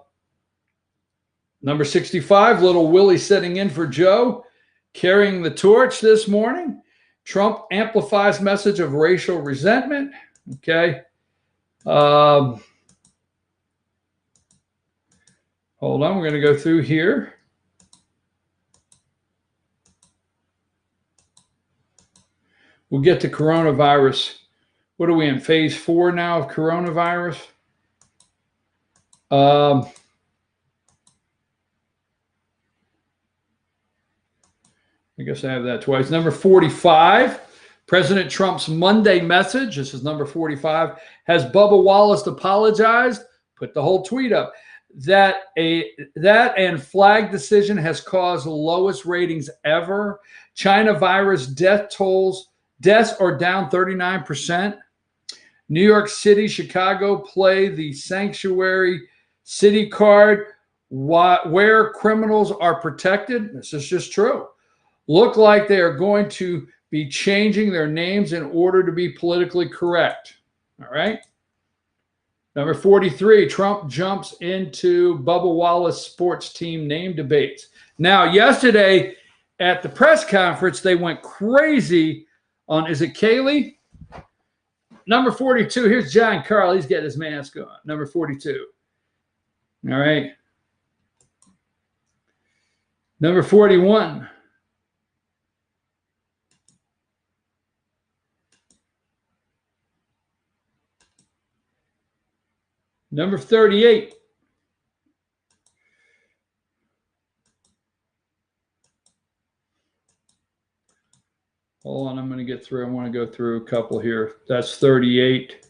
65, little Willie sitting in for Joe, carrying the torch this morning. Trump amplifies message of racial resentment. Okay. Hold on, we're going to go through here. We'll get to coronavirus. What are we in, phase 4 now of coronavirus? I guess I have that twice. Number 45, President Trump's Monday message. This is number 45. Has Bubba Wallace apologized? Put the whole tweet up. That and flag decision has caused the lowest ratings ever. China virus deaths are down 39%. New York City, Chicago play the sanctuary city card where criminals are protected. This is just true. Look like they are going to be changing their names in order to be politically correct. All right. Number 43, Trump jumps into Bubba Wallace sports team name debates. Now, yesterday at the press conference, they went crazy on, is it Kaylee? Number 42, here's John Carl. He's got his mask on. Number 42. All right. Number 41. Number 38. Hold on, I'm going to get through. I want to go through a couple here. That's 38.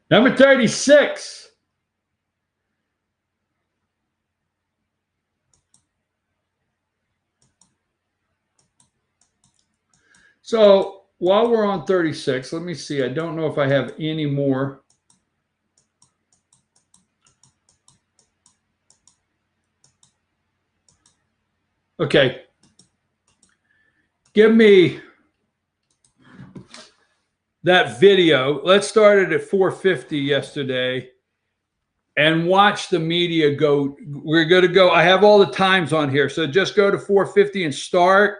Number 36. So while we're on 36, let me see. I don't know if I have any more. Okay. Give me that video. Let's start it at 4:50 yesterday and watch the media go. We're going to go. I have all the times on here. So just go to 4:50 and start.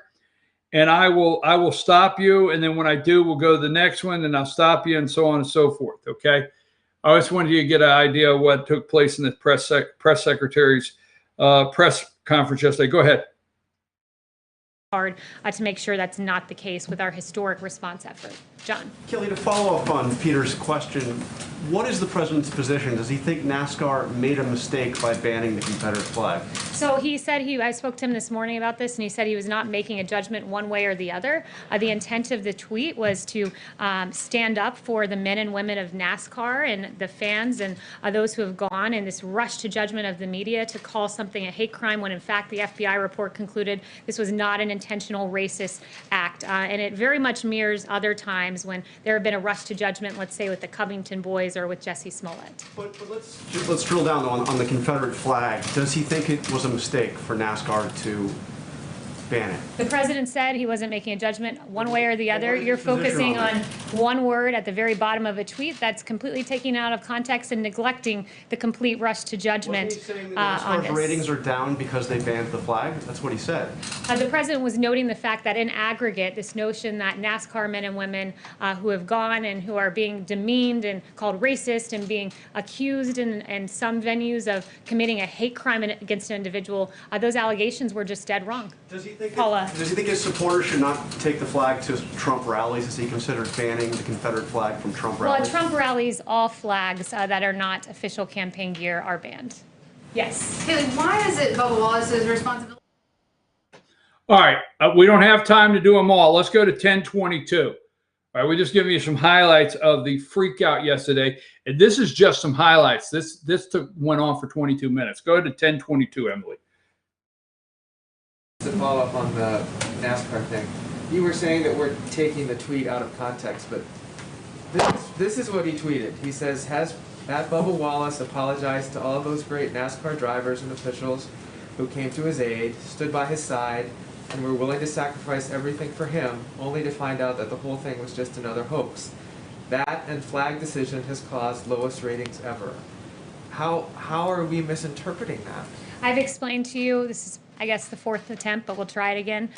And I will stop you. And then when I do, we'll go to the next one and I'll stop you and so on and so forth. Okay. I just wanted you to get an idea of what took place in the press secretary's press conference yesterday. Go ahead. Hard to make sure that's not the case with our historic response effort. John. Kelly, to follow up on Peter's question, what is the president's position? Does he think NASCAR made a mistake by banning the Confederate flag? So he said I spoke to him this morning about this, and he said he was not making a judgment one way or the other. The intent of the tweet was to stand up for the men and women of NASCAR and the fans and those who have gone in this rush to judgment of the media to call something a hate crime when in fact the FBI report concluded this was not an intentional racist act. And it very much mirrors other times when there have been a rush to judgment, let's say with the Covington boys or with Jesse Smollett. But let's drill down on the Confederate flag. Does he think it was a mistake for NASCAR to ban it? The president said he wasn't making a judgment one way or the other. You're position focusing on on one word at the very bottom of a tweet that's completely taken out of context and neglecting the complete rush to judgment Wasn't he saying on that NASCAR's this. ratings are down because they banned the flag? That's what he said. The president was noting the fact that in aggregate, this notion that NASCAR men and women who have gone and who are being demeaned and called racist and being accused in some venues of committing a hate crime against an individual, those allegations were just dead wrong. Does he think Paula. does he think his supporters should not take the flag to Trump rallies? Has he considered banning the Confederate flag from Trump Well, at rallies? Trump rallies, all flags that are not official campaign gear are banned. Yes. Haley, why is it Bubba Wallace's responsibility? All right, we don't have time to do them all. Let's go to 1022. All right, we're just giving you some highlights of the freak out yesterday. And this is just some highlights. This went on for 22 minutes. Go to 1022, Emily. To follow up on the NASCAR thing, you were saying that we're taking the tweet out of context, but this is what he tweeted. He says, has Bubba Wallace apologized to all those great NASCAR drivers and officials who came to his aid, stood by his side, and were willing to sacrifice everything for him, only to find out that the whole thing was just another hoax. That and flag decision has caused lowest ratings ever. How are we misinterpreting that? I've explained to you, this is, I guess, the fourth attempt, but we'll try it again.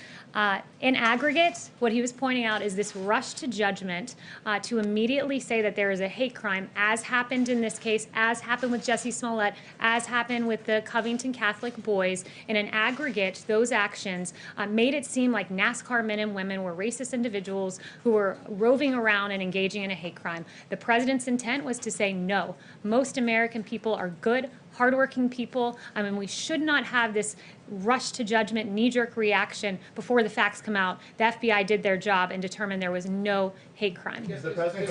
In aggregate, what he was pointing out is this rush to judgment to immediately say that there is a hate crime, as happened in this case, as happened with Jussie Smollett, as happened with the Covington Catholic boys. And in aggregate, those actions made it seem like NASCAR men and women were racist individuals who were roving around and engaging in a hate crime. The president's intent was to say, no, most American people are good, hardworking people. I mean, we should not have this rush to judgment, knee-jerk reaction before the facts come out. The FBI did their job and determined there was no hate crime.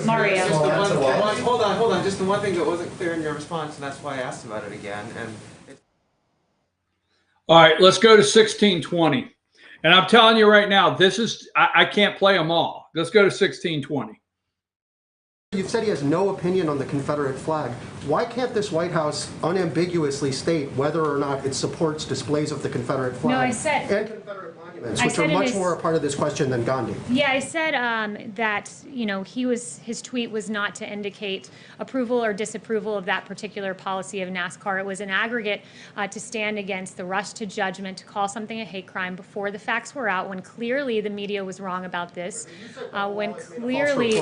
Mario. Hold on. Just the one thing that wasn't clear in your response, and that's why I asked about it again. All right, let's go to 1620. And I'm telling you right now, this is, I can't play them all. Let's go to 1620. You've said he has no opinion on the Confederate flag. Why can't this White House unambiguously state whether or not it supports displays of the Confederate flag? No, I said, and Confederate monuments, which are much more a part of this question than Gandhi. Yeah, I said that, you know, his tweet was not to indicate approval or disapproval of that particular policy of NASCAR. It was an aggregate to stand against the rush to judgment, to call something a hate crime before the facts were out, when clearly the media was wrong about this. When clearly,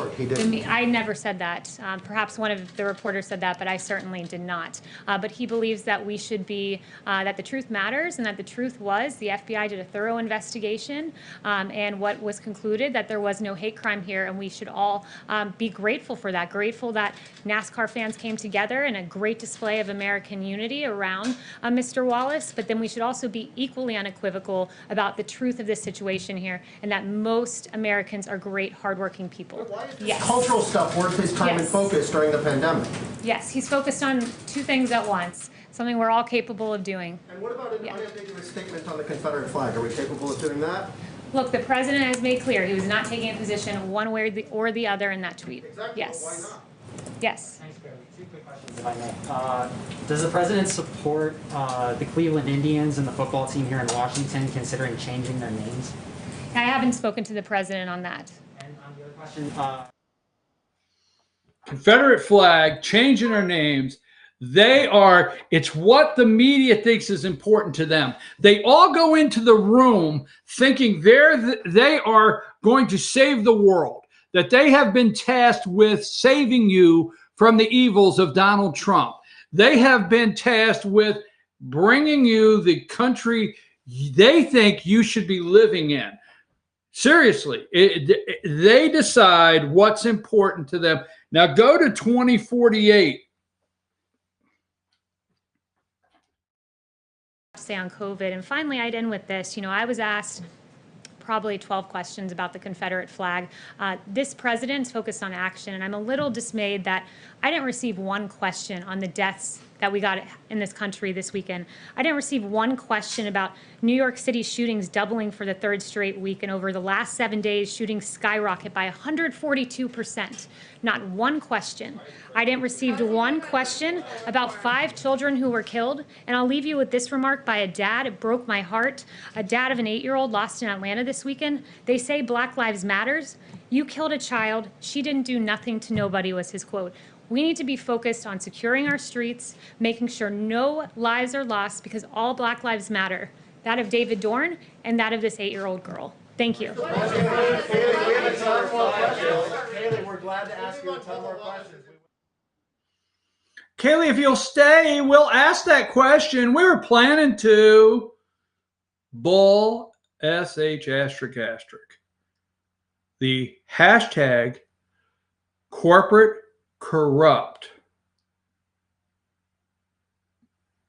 I never said that. Perhaps one of the reporters said that, but I certainly did not. But he believes that we should be, that the truth matters, and that the truth was the FBI did a thorough investigation, and what was concluded that there was no hate crime here, and we should all be grateful for that, grateful that NASCAR fans came together in a great display of American unity around Mr. Wallace, but then we should also be equally unequivocal about the truth of this situation here, and that most Americans are great, hardworking people. Yes. Cultural stuff worth his time and focus during the pandemic. Yes, he's focused on two things at once, something we're all capable of doing. And what about an unambiguous statement on the Confederate flag? Are we capable of doing that? Look, the president has made clear he was not taking a position one way or the other in that tweet. Exactly. Yes. Well, why not? Yes. Thanks, Barry. Two quick questions, if I may. Does the president support the Cleveland Indians and the football team here in Washington considering changing their names? I haven't spoken to the president on that. And on the other question, Confederate flag, changing their names. It's what the media thinks is important to them. They all go into the room thinking they are going to save the world, that they have been tasked with saving you from the evils of Donald Trump. They have been tasked with bringing you the country they think you should be living in. Seriously, they decide what's important to them. Now go to 2048. Say on COVID. And finally, I'd end with this. You know, I was asked probably 12 questions about the Confederate flag. This president's focused on action, and I'm a little dismayed that I didn't receive one question on the deaths that we got in this country this weekend. I didn't receive one question about New York City shootings doubling for the third straight week, and over the last 7 days, shootings skyrocket by 142%. Not one question. I didn't receive one question about 5 children who were killed, and I'll leave you with this remark by a dad. It broke my heart. A dad of an 8-year-old lost in Atlanta this weekend. They say Black Lives Matters. You killed a child. She didn't do nothing to nobody, was his quote. We need to be focused on securing our streets, making sure no lives are lost, because all Black lives matter. That of David Dorn and that of this 8-year-old girl. Thank you. Kaylee, we're glad to ask you a ton more questions. Kaylee, if you'll stay, we'll ask that question. We were planning to. Bull, SH asterisk asterisk. The hashtag corporate corrupt.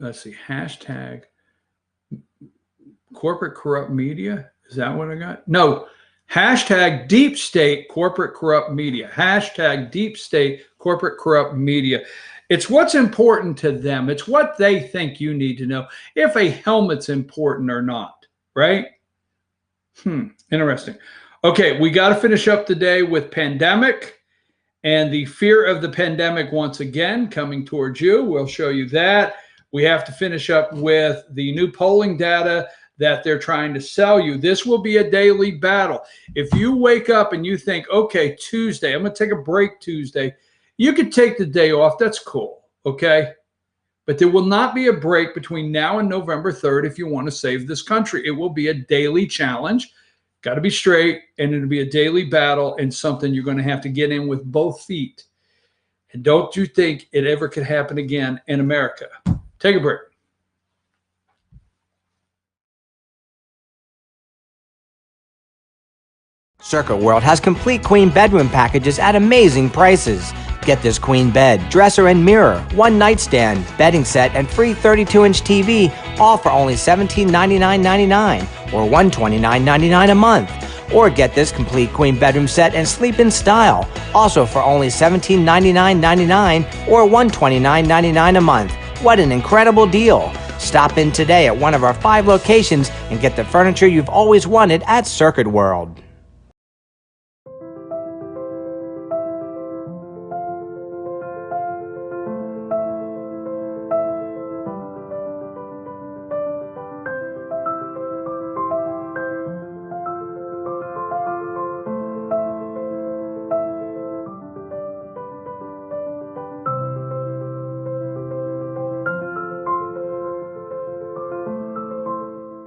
Let's see, hashtag corporate corrupt media. Is that what I got? No, hashtag deep state corporate corrupt media. Hashtag deep state corporate corrupt media. It's what's important to them. It's what they think you need to know. If a helmet's important or not, right? Interesting. Okay, we got to finish up today with pandemic and the fear of the pandemic once again coming towards you. We'll show you that. We have to finish up with the new polling data that they're trying to sell you. This will be a daily battle. If you wake up and you think, okay, Tuesday, I'm going to take a break Tuesday, you could take the day off. That's cool, okay? But there will not be a break between now and November 3rd if you want to save this country. It will be a daily challenge. Got to be straight, and it'll be a daily battle and something you're going to have to get in with both feet. And don't you think it ever could happen again in America. Take a break. Circuit World has complete queen bedroom packages at amazing prices. Get this queen bed, dresser and mirror, one nightstand, bedding set, and free 32-inch TV, all for only $1799.99 or $129.99 a month. Or get this complete queen bedroom set and sleep in style, also for only $1799.99 or $129.99 a month. What an incredible deal! Stop in today at one of our 5 locations and get the furniture you've always wanted at Circuit World.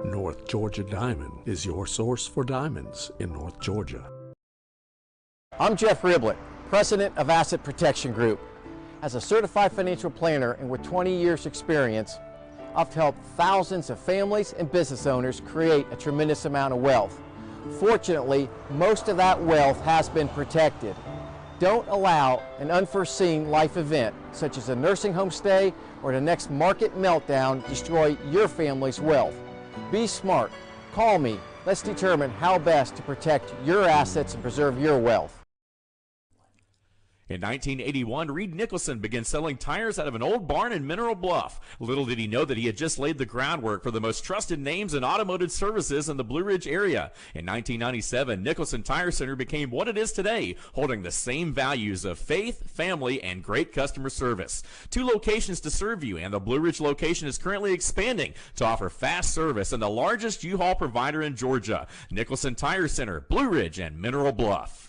North Georgia Diamond is your source for diamonds in North Georgia. I'm Jeff Riblett, President of Asset Protection Group. As a certified financial planner and with 20 years experience, I've helped thousands of families and business owners create a tremendous amount of wealth. Fortunately, most of that wealth has been protected. Don't allow an unforeseen life event, such as a nursing home stay or the next market meltdown, destroy your family's wealth. Be smart. Call me. Let's determine how best to protect your assets and preserve your wealth. In 1981, Reed Nicholson began selling tires out of an old barn in Mineral Bluff. Little did he know that he had just laid the groundwork for the most trusted names in automotive services in the Blue Ridge area. In 1997, Nicholson Tire Center became what it is today, holding the same values of faith, family, and great customer service. 2 locations to serve you, and the Blue Ridge location is currently expanding to offer fast service and the largest U-Haul provider in Georgia. Nicholson Tire Center, Blue Ridge, and Mineral Bluff.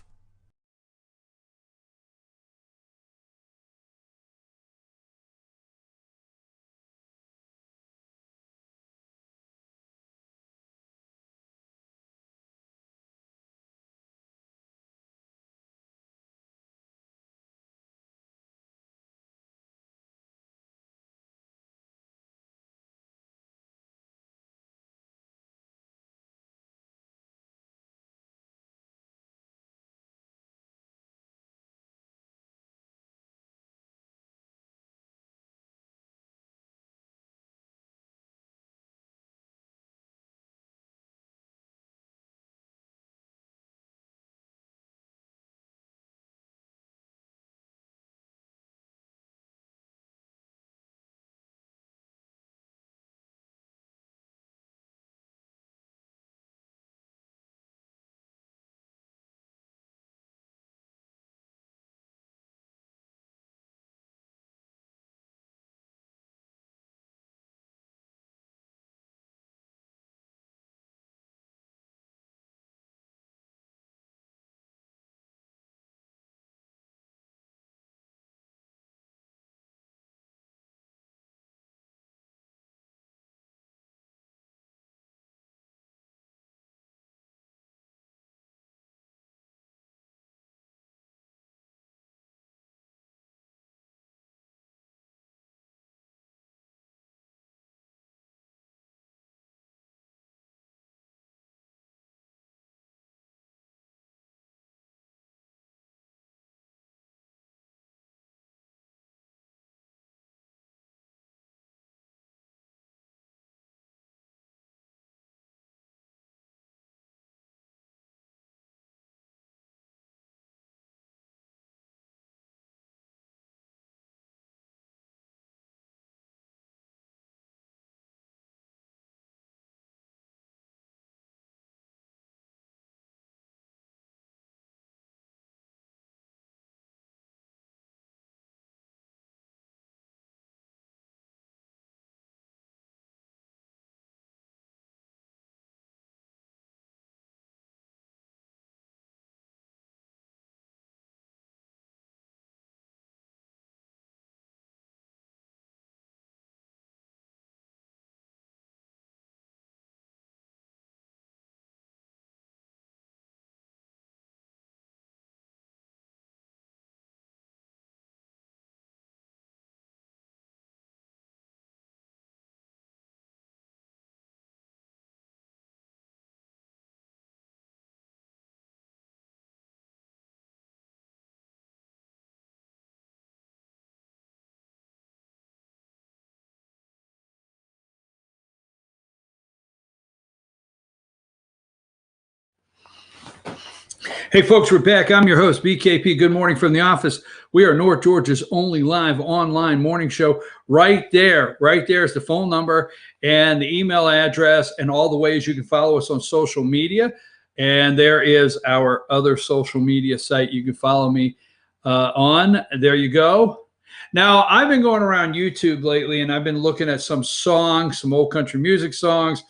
Hey, folks, we're back. I'm your host, BKP. Good morning from the office. We are North Georgia's only live online morning show. Right there is the phone number and the email address and all the ways you can follow us on social media. And there is our other social media site you can follow me on. There you go. Now, I've been going around YouTube lately, and I've been looking at some songs, some old country music songs,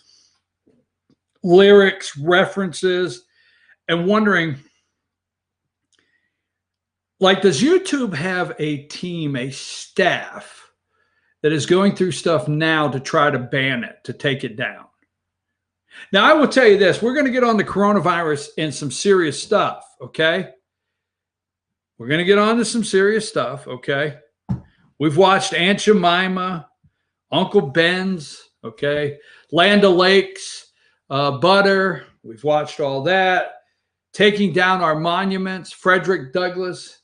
lyrics, references, and wondering, like, does YouTube have a team, a staff that is going through stuff now to try to ban it, to take it down? Now, I will tell you this. We're going to get on the coronavirus and some serious stuff, okay? We're going to get on to some serious stuff, okay? We've watched Aunt Jemima, Uncle Ben's, okay? Land O'Lakes, Butter. We've watched all that. Taking down our monuments, Frederick Douglass,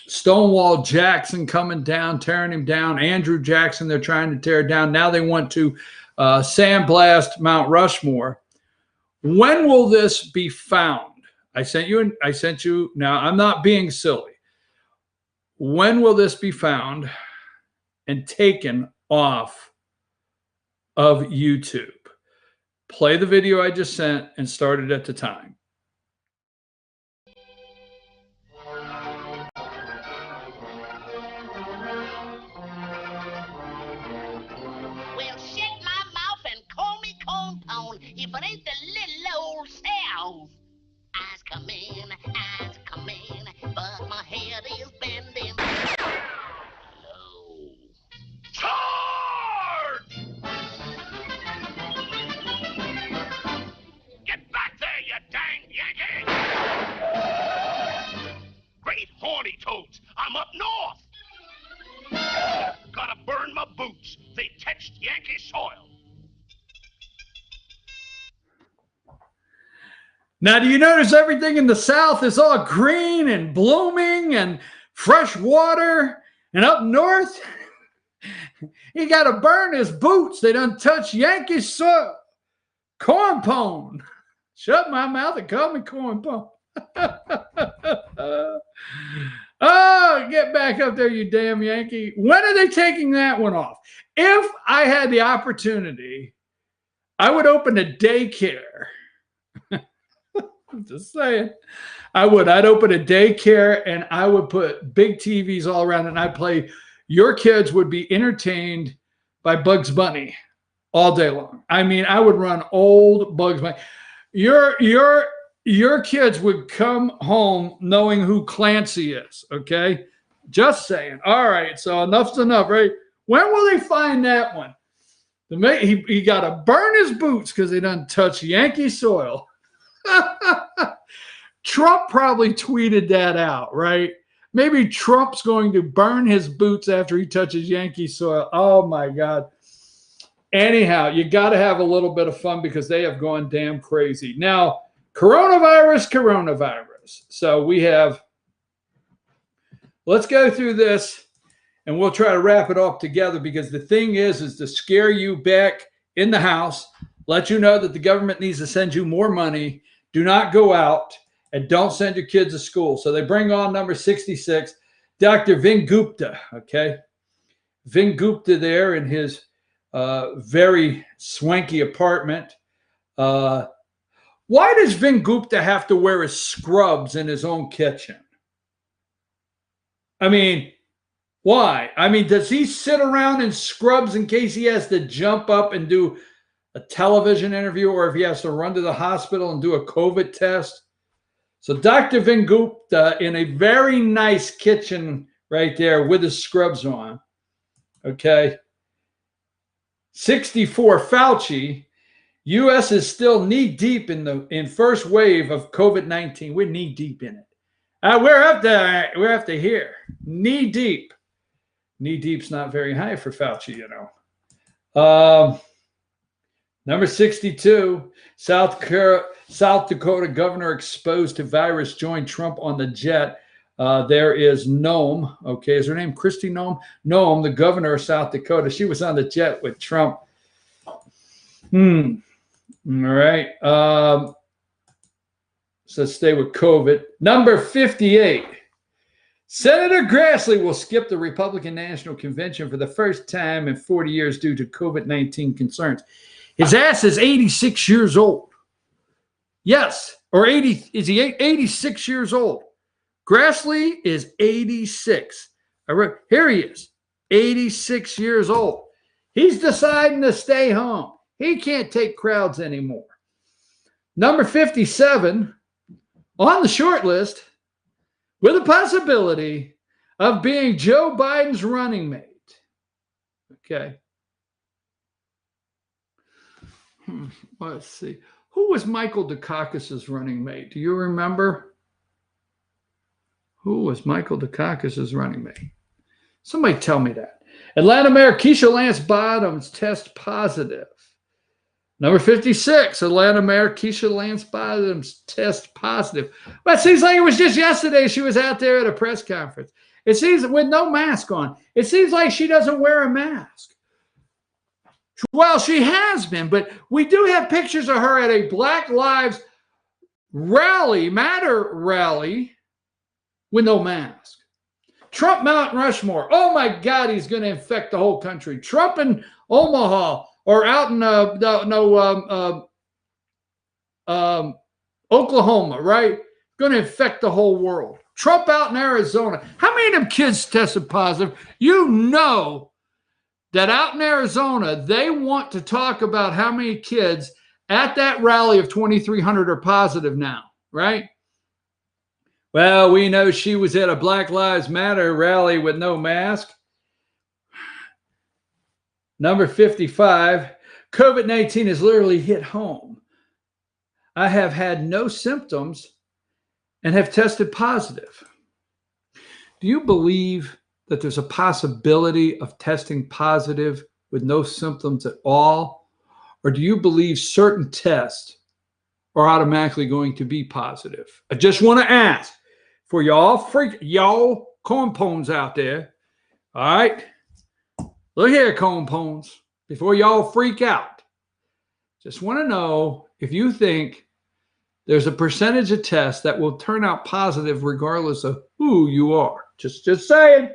Stonewall Jackson coming down, tearing him down. Andrew Jackson, they're trying to tear down. Now they want to sandblast Mount Rushmore. When will this be found? I sent you. Now, I'm not being silly. When will this be found and taken off of YouTube? Play the video I just sent and start it at the time. Well, shut my mouth and call me cornpone if it ain't the little old sound. Eyes come in, but my head is bending low. Charge! Get back there, you dang Yankee! Great horny toads, I'm up north. Gotta burn my boots. They touched Yankee soil. Now, do you notice everything in the South is all green and blooming and fresh water? And up north, he got to burn his boots. They done touch Yankee soil. Cornpone. Shut my mouth and call me cornpone. Oh, get back up there, you damn Yankee. When are they taking that one off? If I had the opportunity, I would open a daycare. I'm just saying. I would. I'd open a daycare and I would put big TVs all around it, and I'd play. Your kids would be entertained by Bugs Bunny all day long. I mean, I would run old Bugs Bunny. Your kids would come home knowing who Clancy is, okay? Just saying. All right, so enough's enough, right? When will they find that one? He got to burn his boots because they done touch Yankee soil. Trump probably tweeted that out, right? Maybe Trump's going to burn his boots after he touches Yankee soil. Oh, my God. Anyhow, you got to have a little bit of fun because they have gone damn crazy. Now, coronavirus. So we have, let's go through this and we'll try to wrap it up together, because the thing is to scare you back in the house, let you know that the government needs to send you more money. Do not go out and don't send your kids to school. So they bring on number 66, Dr. Vin Gupta, okay? Vin Gupta there in his very swanky apartment. Why does Vin Gupta have to wear his scrubs in his own kitchen? I mean, why? I mean, does he sit around in scrubs in case he has to jump up and do a television interview, or if he has to run to the hospital and do a COVID test? So Dr. Vin Gupta in a very nice kitchen right there with his scrubs on. Okay. 64, Fauci. U.S. is still knee deep in first wave of COVID-19. We're knee deep in it. We're up there. We're up to here. Knee deep. Knee deep's not very high for Fauci, you know. Number 62, South Dakota governor exposed to virus joined Trump on the jet. There is Noem. Okay, is her name Kristi Noem? Noem, the governor of South Dakota. She was on the jet with Trump. All right. So let's stay with COVID. Number 58. Senator Grassley will skip the Republican National Convention for the first time in 40 years due to COVID-19 concerns. His ass is 86 years old. Yes, or 80, is he 86 years old? Grassley is 86. Here he is, 86 years old. He's deciding to stay home. He can't take crowds anymore. Number 57 on the short list, with a possibility of being Joe Biden's running mate. Okay. Let's see. Who was Michael Dukakis's running mate? Do you remember? Who was Michael Dukakis's running mate? Somebody tell me that. Atlanta Mayor Keisha Lance Bottoms test positive. Number 56, Atlanta Mayor Keisha Lance Bottoms test positive. Well, it seems like it was just yesterday she was out there at a press conference. It seems with no mask on. It seems like she doesn't wear a mask. Well, she has been, but we do have pictures of her at a Black Lives Matter rally with no mask. Trump Mount Rushmore. Oh my God, he's going to infect the whole country. Trump in Omaha or out in Oklahoma, right? Going to infect the whole world. Trump out in Arizona. How many of them kids tested positive? You know that out in Arizona, they want to talk about how many kids at that rally of 2,300 are positive now, right? Well, we know she was at a Black Lives Matter rally with no mask. Number 55, COVID-19 has literally hit home. I have had no symptoms and have tested positive. Do you believe that there's a possibility of testing positive with no symptoms at all? Or do you believe certain tests are automatically going to be positive? I just want to ask for y'all cornpones out there. All right. Look here, cornpones, before y'all freak out. Just want to know if you think there's a percentage of tests that will turn out positive regardless of who you are. Just saying.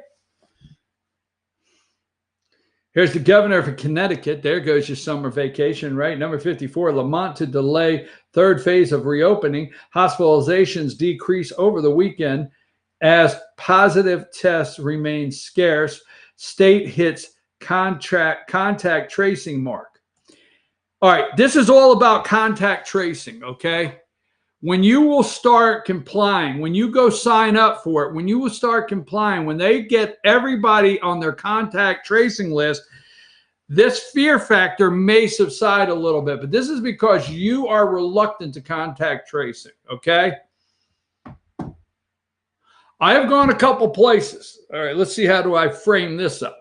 Here's the governor of Connecticut. There goes your summer vacation, right? Number 54, Lamont to delay third phase of reopening. Hospitalizations decrease over the weekend as positive tests remain scarce. State hits contact tracing mark. All right, this is all about contact tracing, okay? When you will start complying, when you go sign up for it, when you will start complying, when they get everybody on their contact tracing list, this fear factor may subside a little bit, but this is because you are reluctant to contact tracing, okay? I have gone a couple places. All right, let's see how do I frame this up.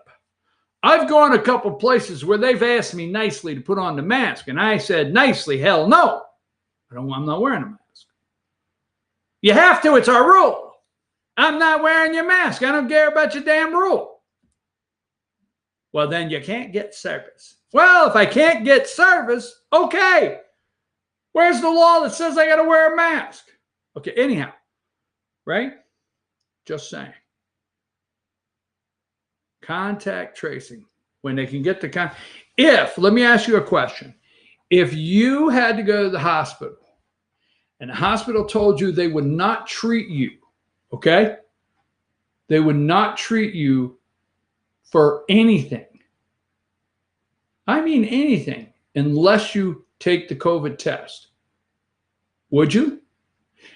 I've gone a couple places where they've asked me nicely to put on the mask, and I said nicely, hell no. I'm not wearing a mask. You have to. It's our rule. I'm not wearing your mask. I don't care about your damn rule. Well, then you can't get service. Well, if I can't get service, okay. Where's the law that says I got to wear a mask? Okay, anyhow, right? Just saying. Contact tracing. When they can get the let me ask you a question. If you had to go to the hospital and the hospital told you they would not treat you, okay? They would not treat you for anything. I mean anything, unless you take the COVID test. Would you?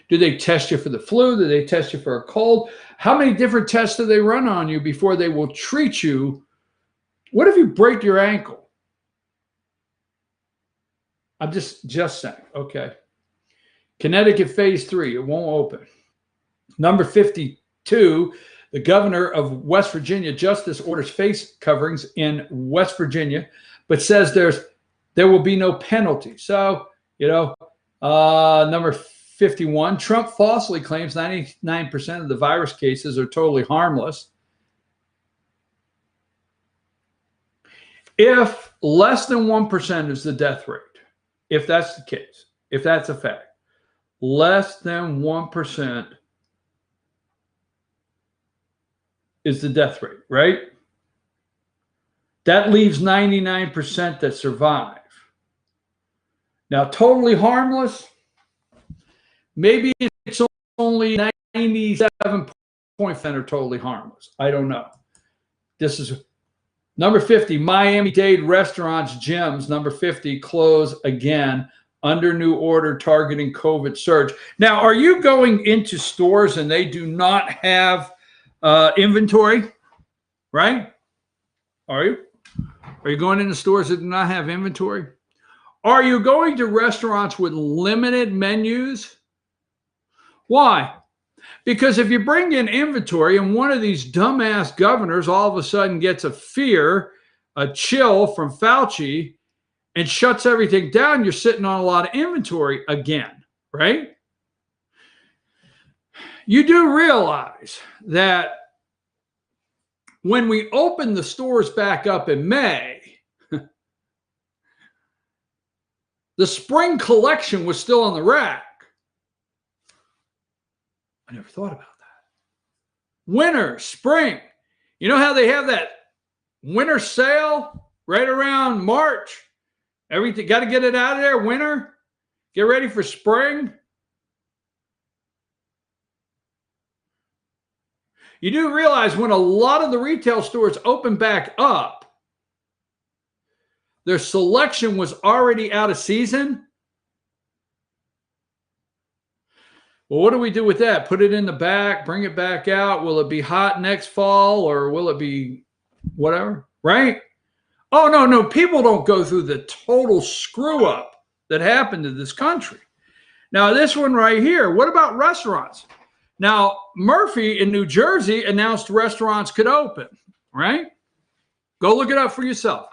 Do they test you for the flu? Do they test you for a cold? How many different tests do they run on you before they will treat you? What if you break your ankle? I'm just saying, okay. Connecticut phase 3, it won't open. Number 52, the governor of West Virginia, Justice orders face coverings in West Virginia, but says there will be no penalty. So, number 51, Trump falsely claims 99% of the virus cases are totally harmless. If less than 1% is the death rate, if that's the case, if that's a fact, less than 1% is the death rate, right? That leaves 99% that survive. Now, totally harmless, maybe it's only 97% are totally harmless. I don't know. This is number 50, Miami-Dade restaurants, gyms, number 50, close again under new order targeting COVID surge. Now, are you going into stores and they do not have inventory, right? Are you? Are you going into stores that do not have inventory? Are you going to restaurants with limited menus? Why? Because if you bring in inventory and one of these dumbass governors all of a sudden gets a chill from Fauci and shuts everything down, you're sitting on a lot of inventory again, right? You do realize that when we open the stores back up in May, the spring collection was still on the rack. I never thought about that. Winter, spring. You know how they have that winter sale right around March? Everything, got to get it out of there, winter. Get ready for spring. You do realize when a lot of the retail stores open back up, their selection was already out of season. Well, what do we do with that? Put it in the back, bring it back out. Will it be hot next fall or will it be whatever, right? Oh, no. People don't go through the total screw up that happened to this country. Now, this one right here, what about restaurants? Now, Murphy in New Jersey announced restaurants could open, right? Go look it up for yourself.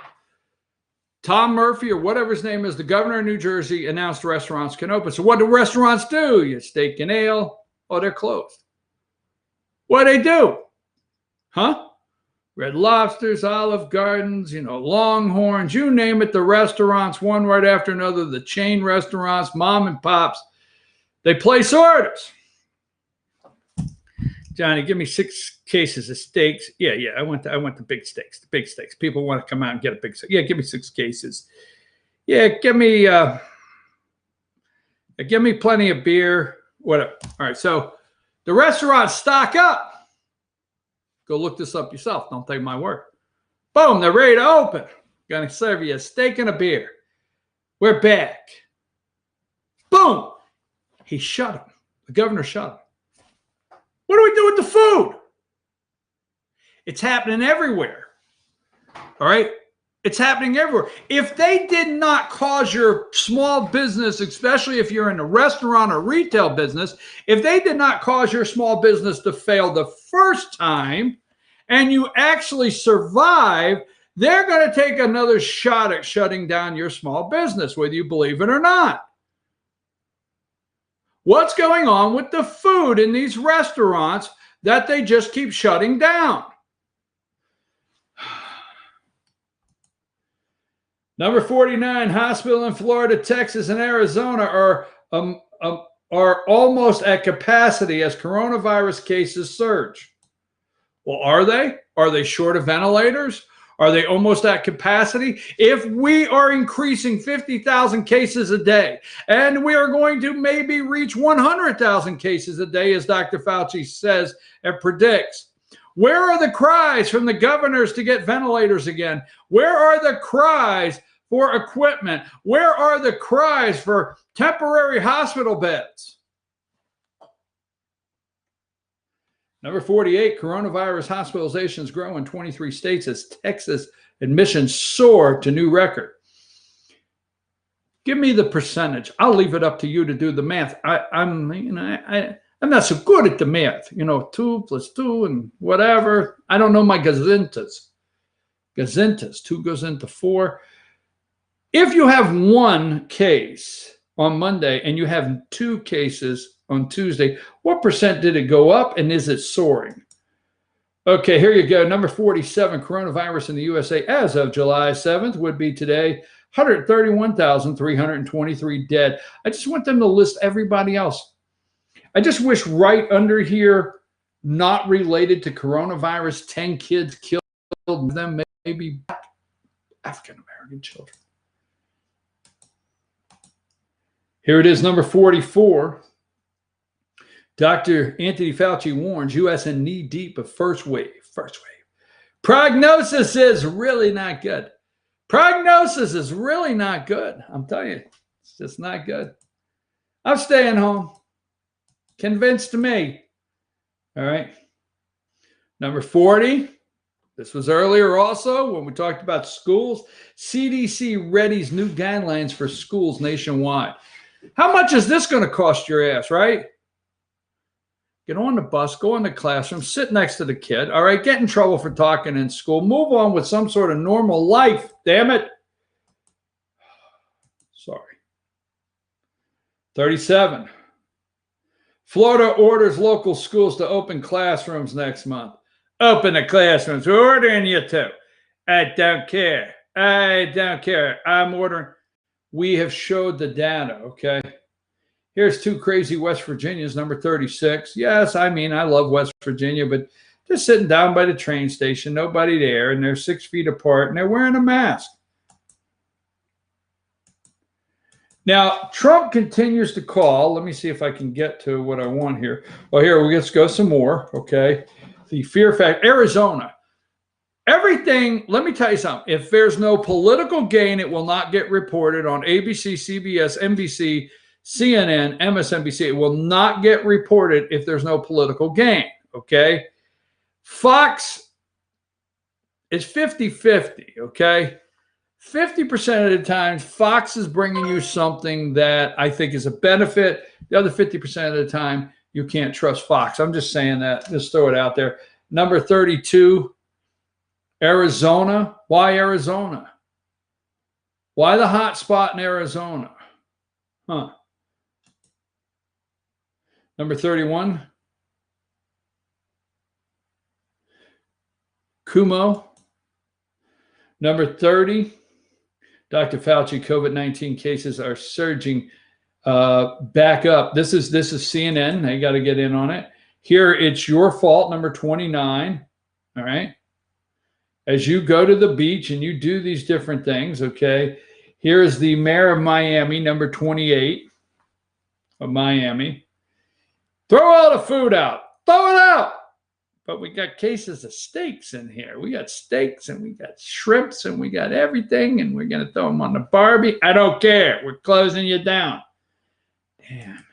Tom Murphy, or whatever his name is, the governor of New Jersey, announced restaurants can open. So what do restaurants do? You steak and ale. Oh, they're closed. What do they do? Huh? Red Lobsters, Olive Gardens, Longhorns, you name it, the restaurants, one right after another, the chain restaurants, mom and pops, they place orders. Johnny, give me 6 cases of steaks. Yeah. I want the big steaks. The big steaks. People want to come out and get a big steak. Yeah, give me 6 cases. Yeah, give me plenty of beer. Whatever. All right. So the restaurants stock up. Go look this up yourself. Don't take my word. Boom, they're ready to open. Gonna serve you a steak and a beer. We're back. Boom. He shut them. The governor shut them. What do we do with the food? It's happening everywhere. All right? It's happening everywhere. If they did not cause your small business, especially if you're in a restaurant or retail business, if they did not cause your small business to fail the first time and you actually survive, they're going to take another shot at shutting down your small business, whether you believe it or not. What's going on with the food in these restaurants that they just keep shutting down? Number 49, hospital in Florida, Texas, and Arizona are almost at capacity as coronavirus cases surge. Well, are they? Are they short of ventilators? Are they almost at capacity? If we are increasing 50,000 cases a day, and we are going to maybe reach 100,000 cases a day, as Dr. Fauci says and predicts, where are the cries from the governors to get ventilators again? Where are the cries for equipment? Where are the cries for temporary hospital beds? Number 48, coronavirus hospitalizations grow in 23 states as Texas admissions soar to new record. Give me the percentage. I'll leave it up to you to do the math. I'm not so good at the math. 2 + 2 and whatever. I don't know my gazintas. 2 goes into 4. If you have 1 case on Monday and you have 2 cases on Tuesday, what percent did it go up and is it soaring? Okay, here you go. Number 47, coronavirus in the USA as of July 7th would be today. 131,323 dead. I just want them to list everybody else. I just wish right under here, not related to coronavirus, 10 kids killed, them maybe African-American children. Here it is, number 44. Dr. Anthony Fauci warns U.S. in knee deep of first wave. Prognosis is really not good. Prognosis is really not good. I'm telling you, it's just not good. I'm staying home. Convinced me. All right. Number 40. This was earlier also when we talked about schools. CDC readies new guidelines for schools nationwide. How much is this going to cost your ass, right? Get on the bus, go in the classroom, sit next to the kid. All right, get in trouble for talking in school. Move on with some sort of normal life, damn it. Sorry. 37. Florida orders local schools to open classrooms next month. Open the classrooms. We're ordering you to. I don't care. I don't care. I'm ordering. We have showed the data, okay? Here's two crazy West Virginians, number 36. Yes, I mean, I love West Virginia, but they're sitting down by the train station, nobody there, and they're 6 feet apart, and they're wearing a mask. Now, Trump continues to call. Let me see if I can get to what I want here. Well, here, let's go some more, okay? The fear factor. Arizona. Everything, let me tell you something. If there's no political gain, it will not get reported on ABC, CBS, NBC, CNN, MSNBC. It will not get reported if there's no political gain, okay? Fox is 50-50, okay? 50% of the time, Fox is bringing you something that I think is a benefit. The other 50% of the time, you can't trust Fox. I'm just saying that. Just throw it out there. Number 32, Arizona. Why Arizona? Why the hot spot in Arizona? Huh. Number 31, Cuomo. Number 30, Dr. Fauci, COVID-19 cases are surging back up. This is CNN. They got to get in on it. Here, it's your fault, number 29. All right. As you go to the beach and you do these different things, okay. Here is the mayor of Miami, number 28 of Miami. Throw all the food out. Throw it out. But we got cases of steaks in here. We got steaks and we got shrimps and we got everything, and we're going to throw them on the Barbie. I don't care. We're closing you down. Damn.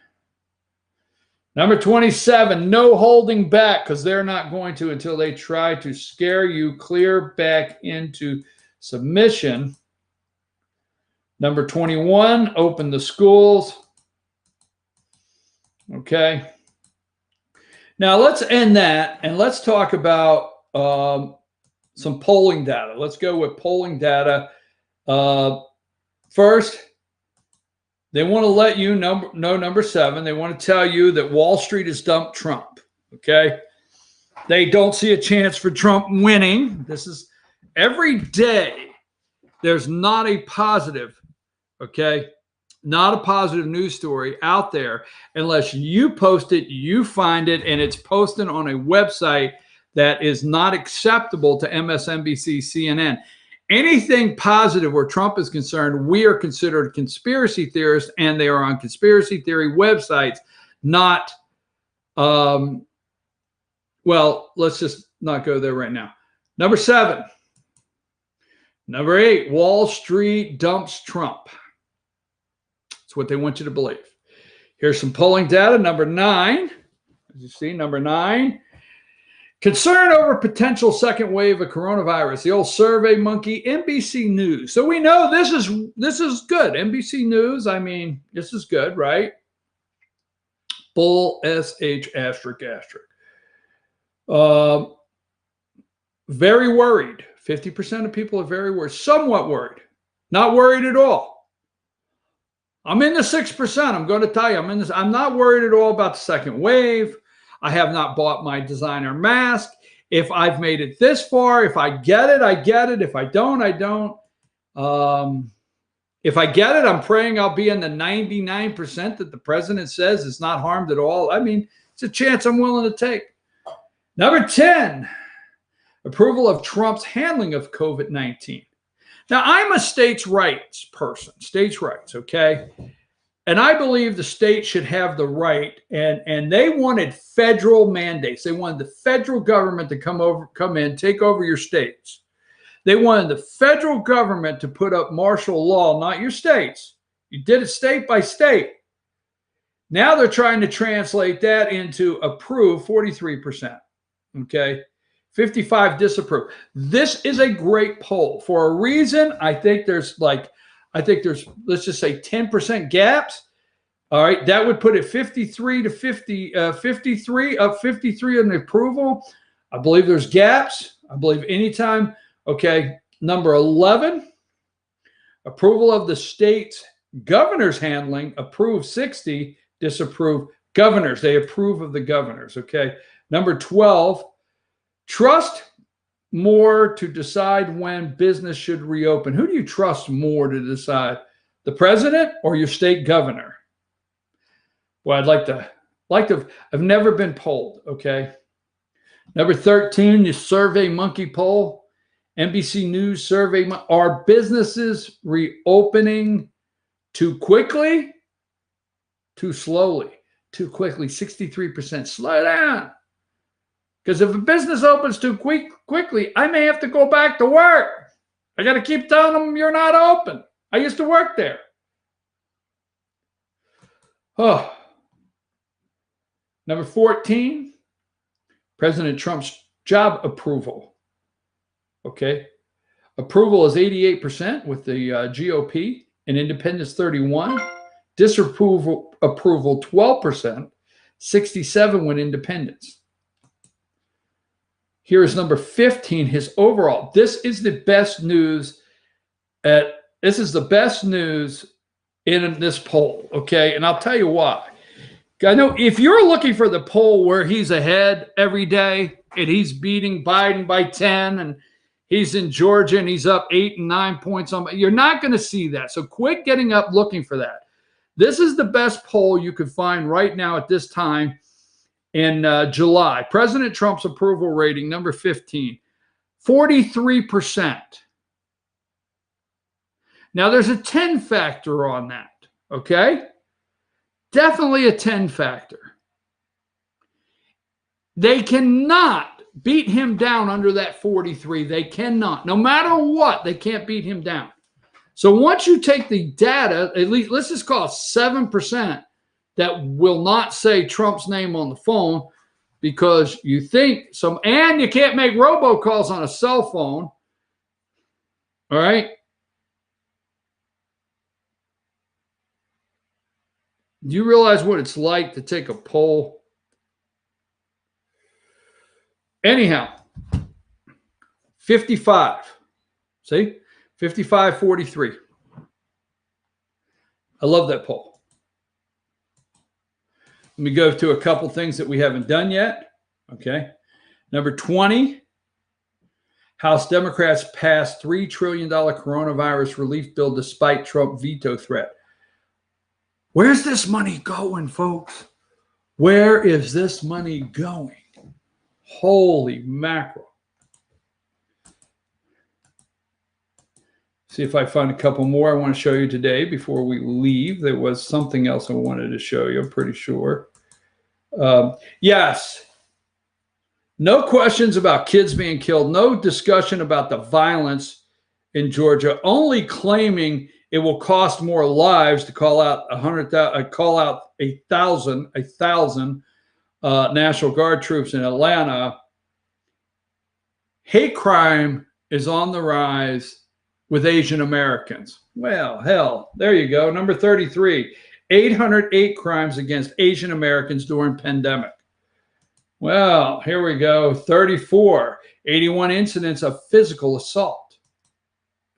Number 27, no holding back, because they're not going to until they try to scare you clear back into submission. Number 21, open the schools. Okay. Now let's end that and let's talk about some polling data. Let's go with polling data. First, they want to let you know number 7. They want to tell you that Wall Street has dumped Trump. Okay. They don't see a chance for Trump winning. This is every day. There's not a positive, okay, not a positive news story out there unless you post it, you find it, and it's posted on a website that is not acceptable to MSNBC, CNN. Anything positive where Trump is concerned, we are considered conspiracy theorists, and they are on conspiracy theory websites, not, well, let's just not go there right now. Number 7. Number 8, Wall Street dumps Trump. That's what they want you to believe. Here's some polling data. Number 9, as you see, number 9, concern over potential second wave of coronavirus. The old Survey Monkey, NBC News. So we know this is good. NBC News, I mean, this is good, right? Bull, SH, asterisk, asterisk. Very worried. 50% of people are very worried. Somewhat worried. Not worried at all. I'm in the 6%. I'm going to tell you, I'm not worried at all about the second wave. I have not bought my designer mask. If I've made it this far, if I get it, I get it. If I don't, I don't. If I get it, I'm praying I'll be in the 99% that the president says is not harmed at all. I mean, it's a chance I'm willing to take. Number 10, approval of Trump's handling of COVID-19. Now, I'm a states' rights person, states' rights, okay? And I believe the state should have the right, and they wanted federal mandates. They wanted the federal government to come in, take over your states. They wanted the federal government to put up martial law, not your states. You did it state by state. Now they're trying to translate that into approve, 43%. Okay, 55 disapprove. This is a great poll for a reason. I think there's, let's just say 10% gaps. All right, that would put it 53 to 50, 53 up 53 on the approval. I believe there's gaps. I believe anytime. Okay, number 11, approval of the state's governor's handling, approve 60, disapprove governors. They approve of the governors, okay. Number 12, trust more to decide when business should reopen. Who do you trust more to decide, the president or your state governor? Well, I've never been polled, okay. Number 13, the Survey Monkey poll. NBC News survey, are businesses reopening too quickly, too slowly? Too quickly, 63%. Slow down. Because if a business opens too quickly, I may have to go back to work. I got to keep telling them you're not open. I used to work there. Oh. Number 14, President Trump's job approval. Okay. Approval is 88% with the GOP and independents 31. Disapproval 12%, 67 with independents. Here is number 15, his overall. This is the best news. This is the best news in this poll, okay? And I'll tell you why. I know if you're looking for the poll where he's ahead every day and he's beating Biden by 10 and he's in Georgia and he's up 8 and 9 points on, you're not going to see that. So quit getting up looking for that. This is the best poll you could find right now at this time in July. President Trump's approval rating, number 15, 43%. Now there's a 10 factor on that, okay? Definitely a 10 factor. They cannot beat him down under that 43. They cannot. No matter what, they can't beat him down. So once you take the data, at least let's just call it 7% that will not say Trump's name on the phone because you think some, and you can't make robocalls on a cell phone. All right. Do you realize what it's like to take a poll? Anyhow, 55. See? 55-43. I love that poll. Let me go to a couple things that we haven't done yet. Okay. Number 20, House Democrats passed $3 trillion coronavirus relief bill despite Trump veto threat. Where's this money going, folks? Where is this money going? Holy mackerel. See if I find a couple more I want to show you today before we leave. There was something else I wanted to show you, I'm pretty sure. Yes. No questions about kids being killed. No discussion about the violence in Georgia. Only claiming it will cost more lives to call out 1,000 National Guard troops in Atlanta. Hate crime is on the rise with Asian Americans. Well, hell, there you go. Number 33, 808 crimes against Asian Americans during pandemic. Well, here we go. 34, 81 incidents of physical assault.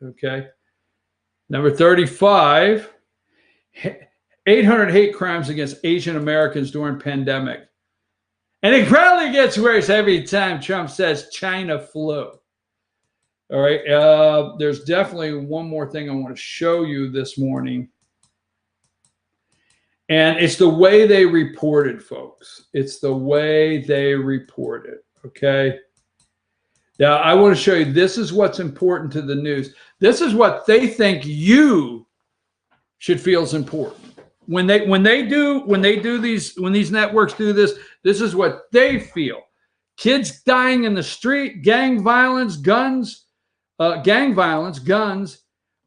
Okay. Number 35, 800 hate crimes against Asian Americans during pandemic. And it probably gets worse every time Trump says China flu. All right. There's definitely one more thing I want to show you this morning. And it's the way they reported, folks. It's the way they reported. Okay. Now, I want to show you, this is what's important to the news. This is what they think you should feel is important. When these networks do this, this is what they feel. Kids dying in the street, gang violence, guns. All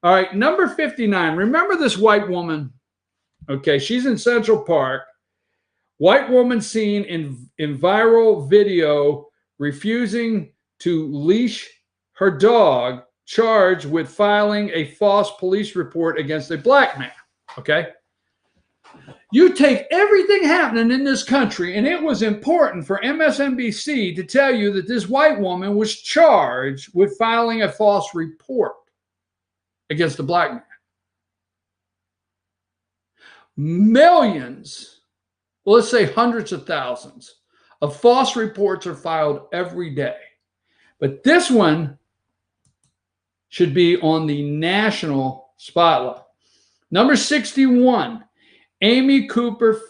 right, number 59. Remember this white woman? Okay, she's in Central Park. White woman seen in viral video refusing to leash her dog, charged with filing a false police report against a black man. Okay? You take everything happening in this country, and it was important for MSNBC to tell you that this white woman was charged with filing a false report against a black man. Millions, well, let's say hundreds of thousands of false reports are filed every day. But this one should be on the national spotlight. Number 61, Amy Cooper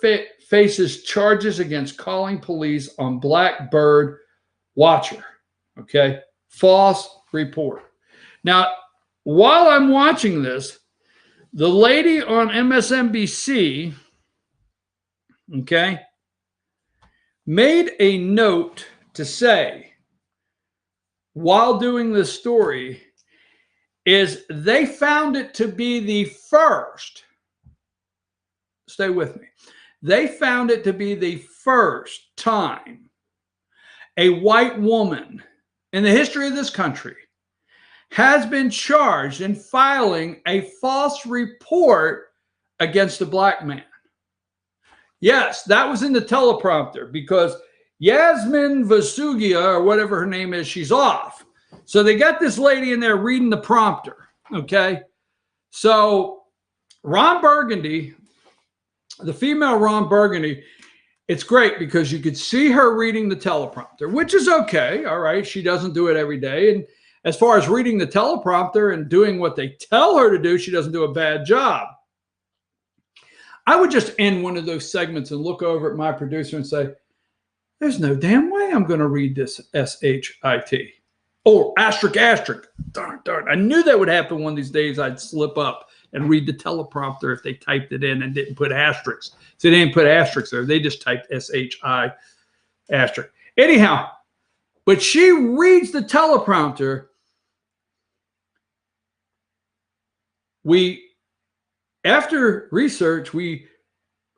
faces charges against calling police on Blackbird watcher. Okay, false report. Now, while I'm watching this, the lady on MSNBC, okay, made a note to say, while doing this story, is they found it to be the first, stay with me, they found it to be the first time a white woman in the history of this country has been charged in filing a false report against a black man. Yes, that was in the teleprompter because Yasmin Vasugia, or whatever her name is, she's off. So they got this lady in there reading the prompter, okay? So Ron Burgundy, the female Ron Burgundy, it's great because you could see her reading the teleprompter, which is okay, all right? She doesn't do it every day. And as far as reading the teleprompter and doing what they tell her to do, she doesn't do a bad job. I would just end one of those segments and look over at my producer and say, there's no damn way I'm going to read this S-H-I-T. Or asterisk, asterisk. Darn. I knew that would happen one of these days. I'd slip up and read the teleprompter if they typed it in and didn't put asterisks. So they didn't put asterisks there. They just typed S-H-I asterisk. Anyhow, but she reads the teleprompter. After research, we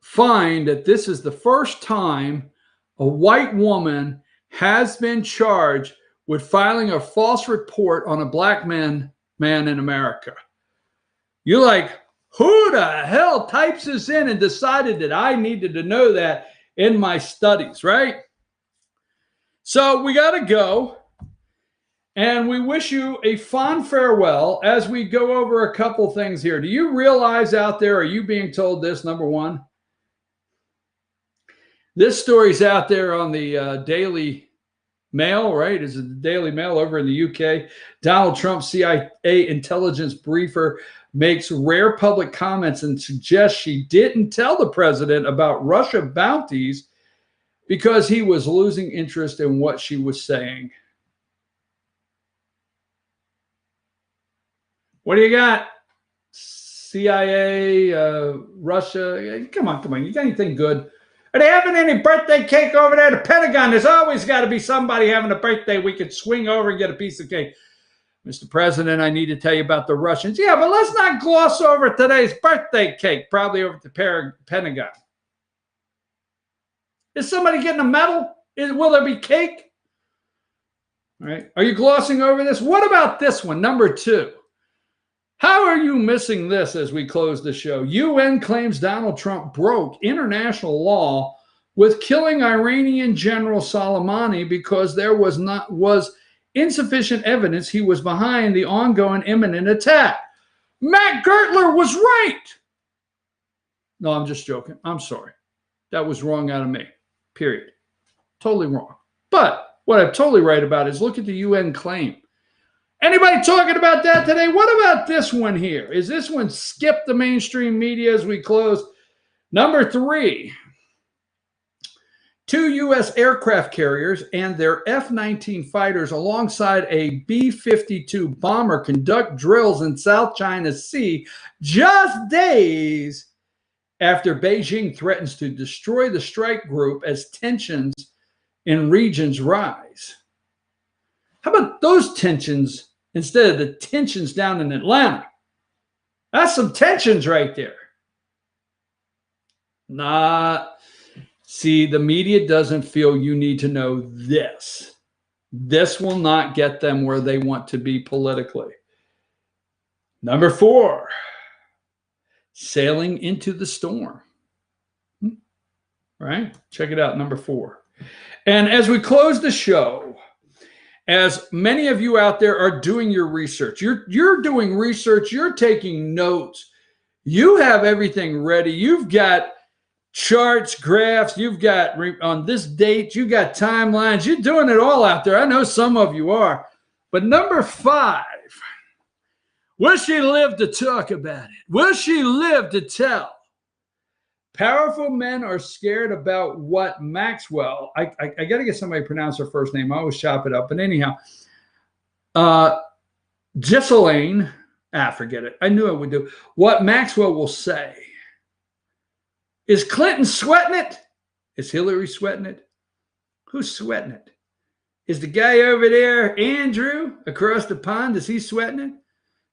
find that this is the first time a white woman has been charged with filing a false report on a black man in America. You're like, who the hell types this in and decided that I needed to know that in my studies, right? So we got to go. And we wish you a fond farewell as we go over a couple things here. Do you realize out there, are you being told this, number one? This story's out there on the Daily Mail, right? Is it the Daily Mail over in the UK? Donald Trump's CIA intelligence briefer makes rare public comments and suggests she didn't tell the president about Russia bounties because he was losing interest in what she was saying. What do you got? CIA, Russia. Come on. You got anything good? Are they having any birthday cake over there at the Pentagon? There's always got to be somebody having a birthday we could swing over and get a piece of cake. Mr. President, I need to tell you about the Russians. Yeah, but let's not gloss over today's birthday cake, probably over at the Pentagon. Is somebody getting a medal? Will there be cake? All right. Are you glossing over this? What about this one, number 2? How are you missing this as we close the show? UN claims Donald Trump broke international law with killing Iranian General Soleimani because there was insufficient evidence he was behind the ongoing imminent attack. Matt Gertler was right. No, I'm just joking. I'm sorry. That was wrong out of me. Period. Totally wrong. But what I'm totally right about is look at the UN claim. Anybody talking about that today? What about this one here? Is this one skip the mainstream media as we close? Number 3, 2 U.S. aircraft carriers and their F-19 fighters alongside a B-52 bomber conduct drills in South China Sea just days after Beijing threatens to destroy the strike group as tensions in regions rise. How about those tensions instead of the tensions down in Atlanta? That's some tensions right there. See, the media doesn't feel you need to know this. This will not get them where they want to be politically. Number 4, sailing into the storm. Right? Check it out, number 4. And as we close the show, as many of you out there are doing your research, you're doing research, you're taking notes, you have everything ready. You've got charts, graphs, you've got on this date, you got timelines, you're doing it all out there. I know some of you are. But number 5, will she live to talk about it? Will she live to tell? Powerful men are scared about what Maxwell, I got to get somebody to pronounce her first name. I always chop it up. But anyhow, Ghislaine, forget it. I knew I would do. What Maxwell will say. Is Clinton sweating it? Is Hillary sweating it? Who's sweating it? Is the guy over there, Andrew, across the pond, is he sweating it?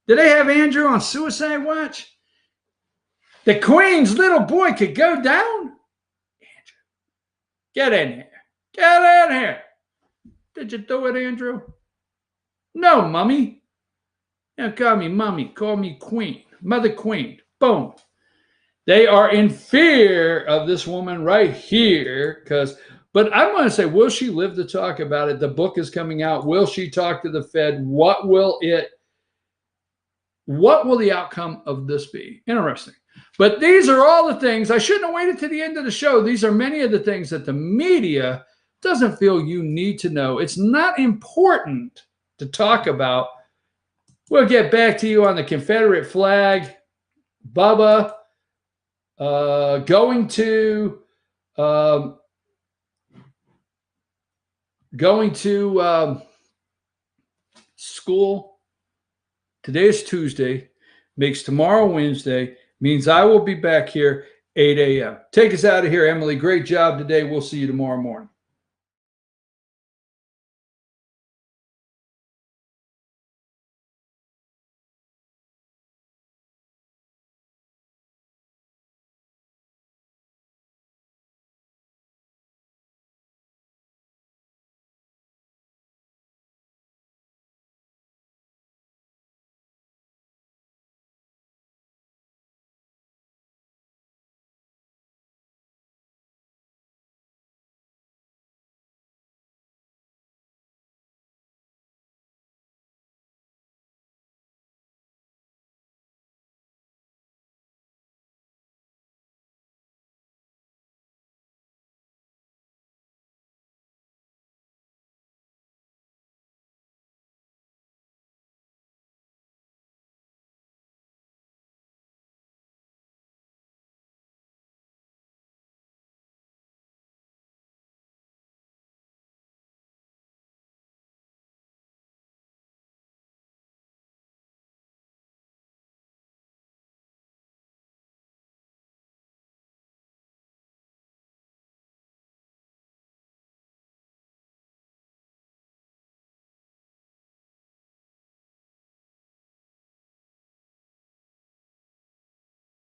Do they have Andrew on suicide watch? The Queen's little boy could go down? Andrew, get in here. Get in here. Did you do it, Andrew? No, Mummy. Don't call me Mummy. Call me Queen. Mother Queen. Boom. They are in fear of this woman right here. But I'm going to say, will she live to talk about it? The book is coming out. Will she talk to the Fed? What will the outcome of this be? Interesting. But these are all the things. I shouldn't have waited to the end of the show. These are many of the things that the media doesn't feel you need to know. It's not important to talk about. We'll get back to you on the Confederate flag. Bubba going to school. Today is Tuesday. Makes tomorrow Wednesday. Means I will be back here 8 a.m. Take us out of here, Emily. Great job today. We'll see you tomorrow morning.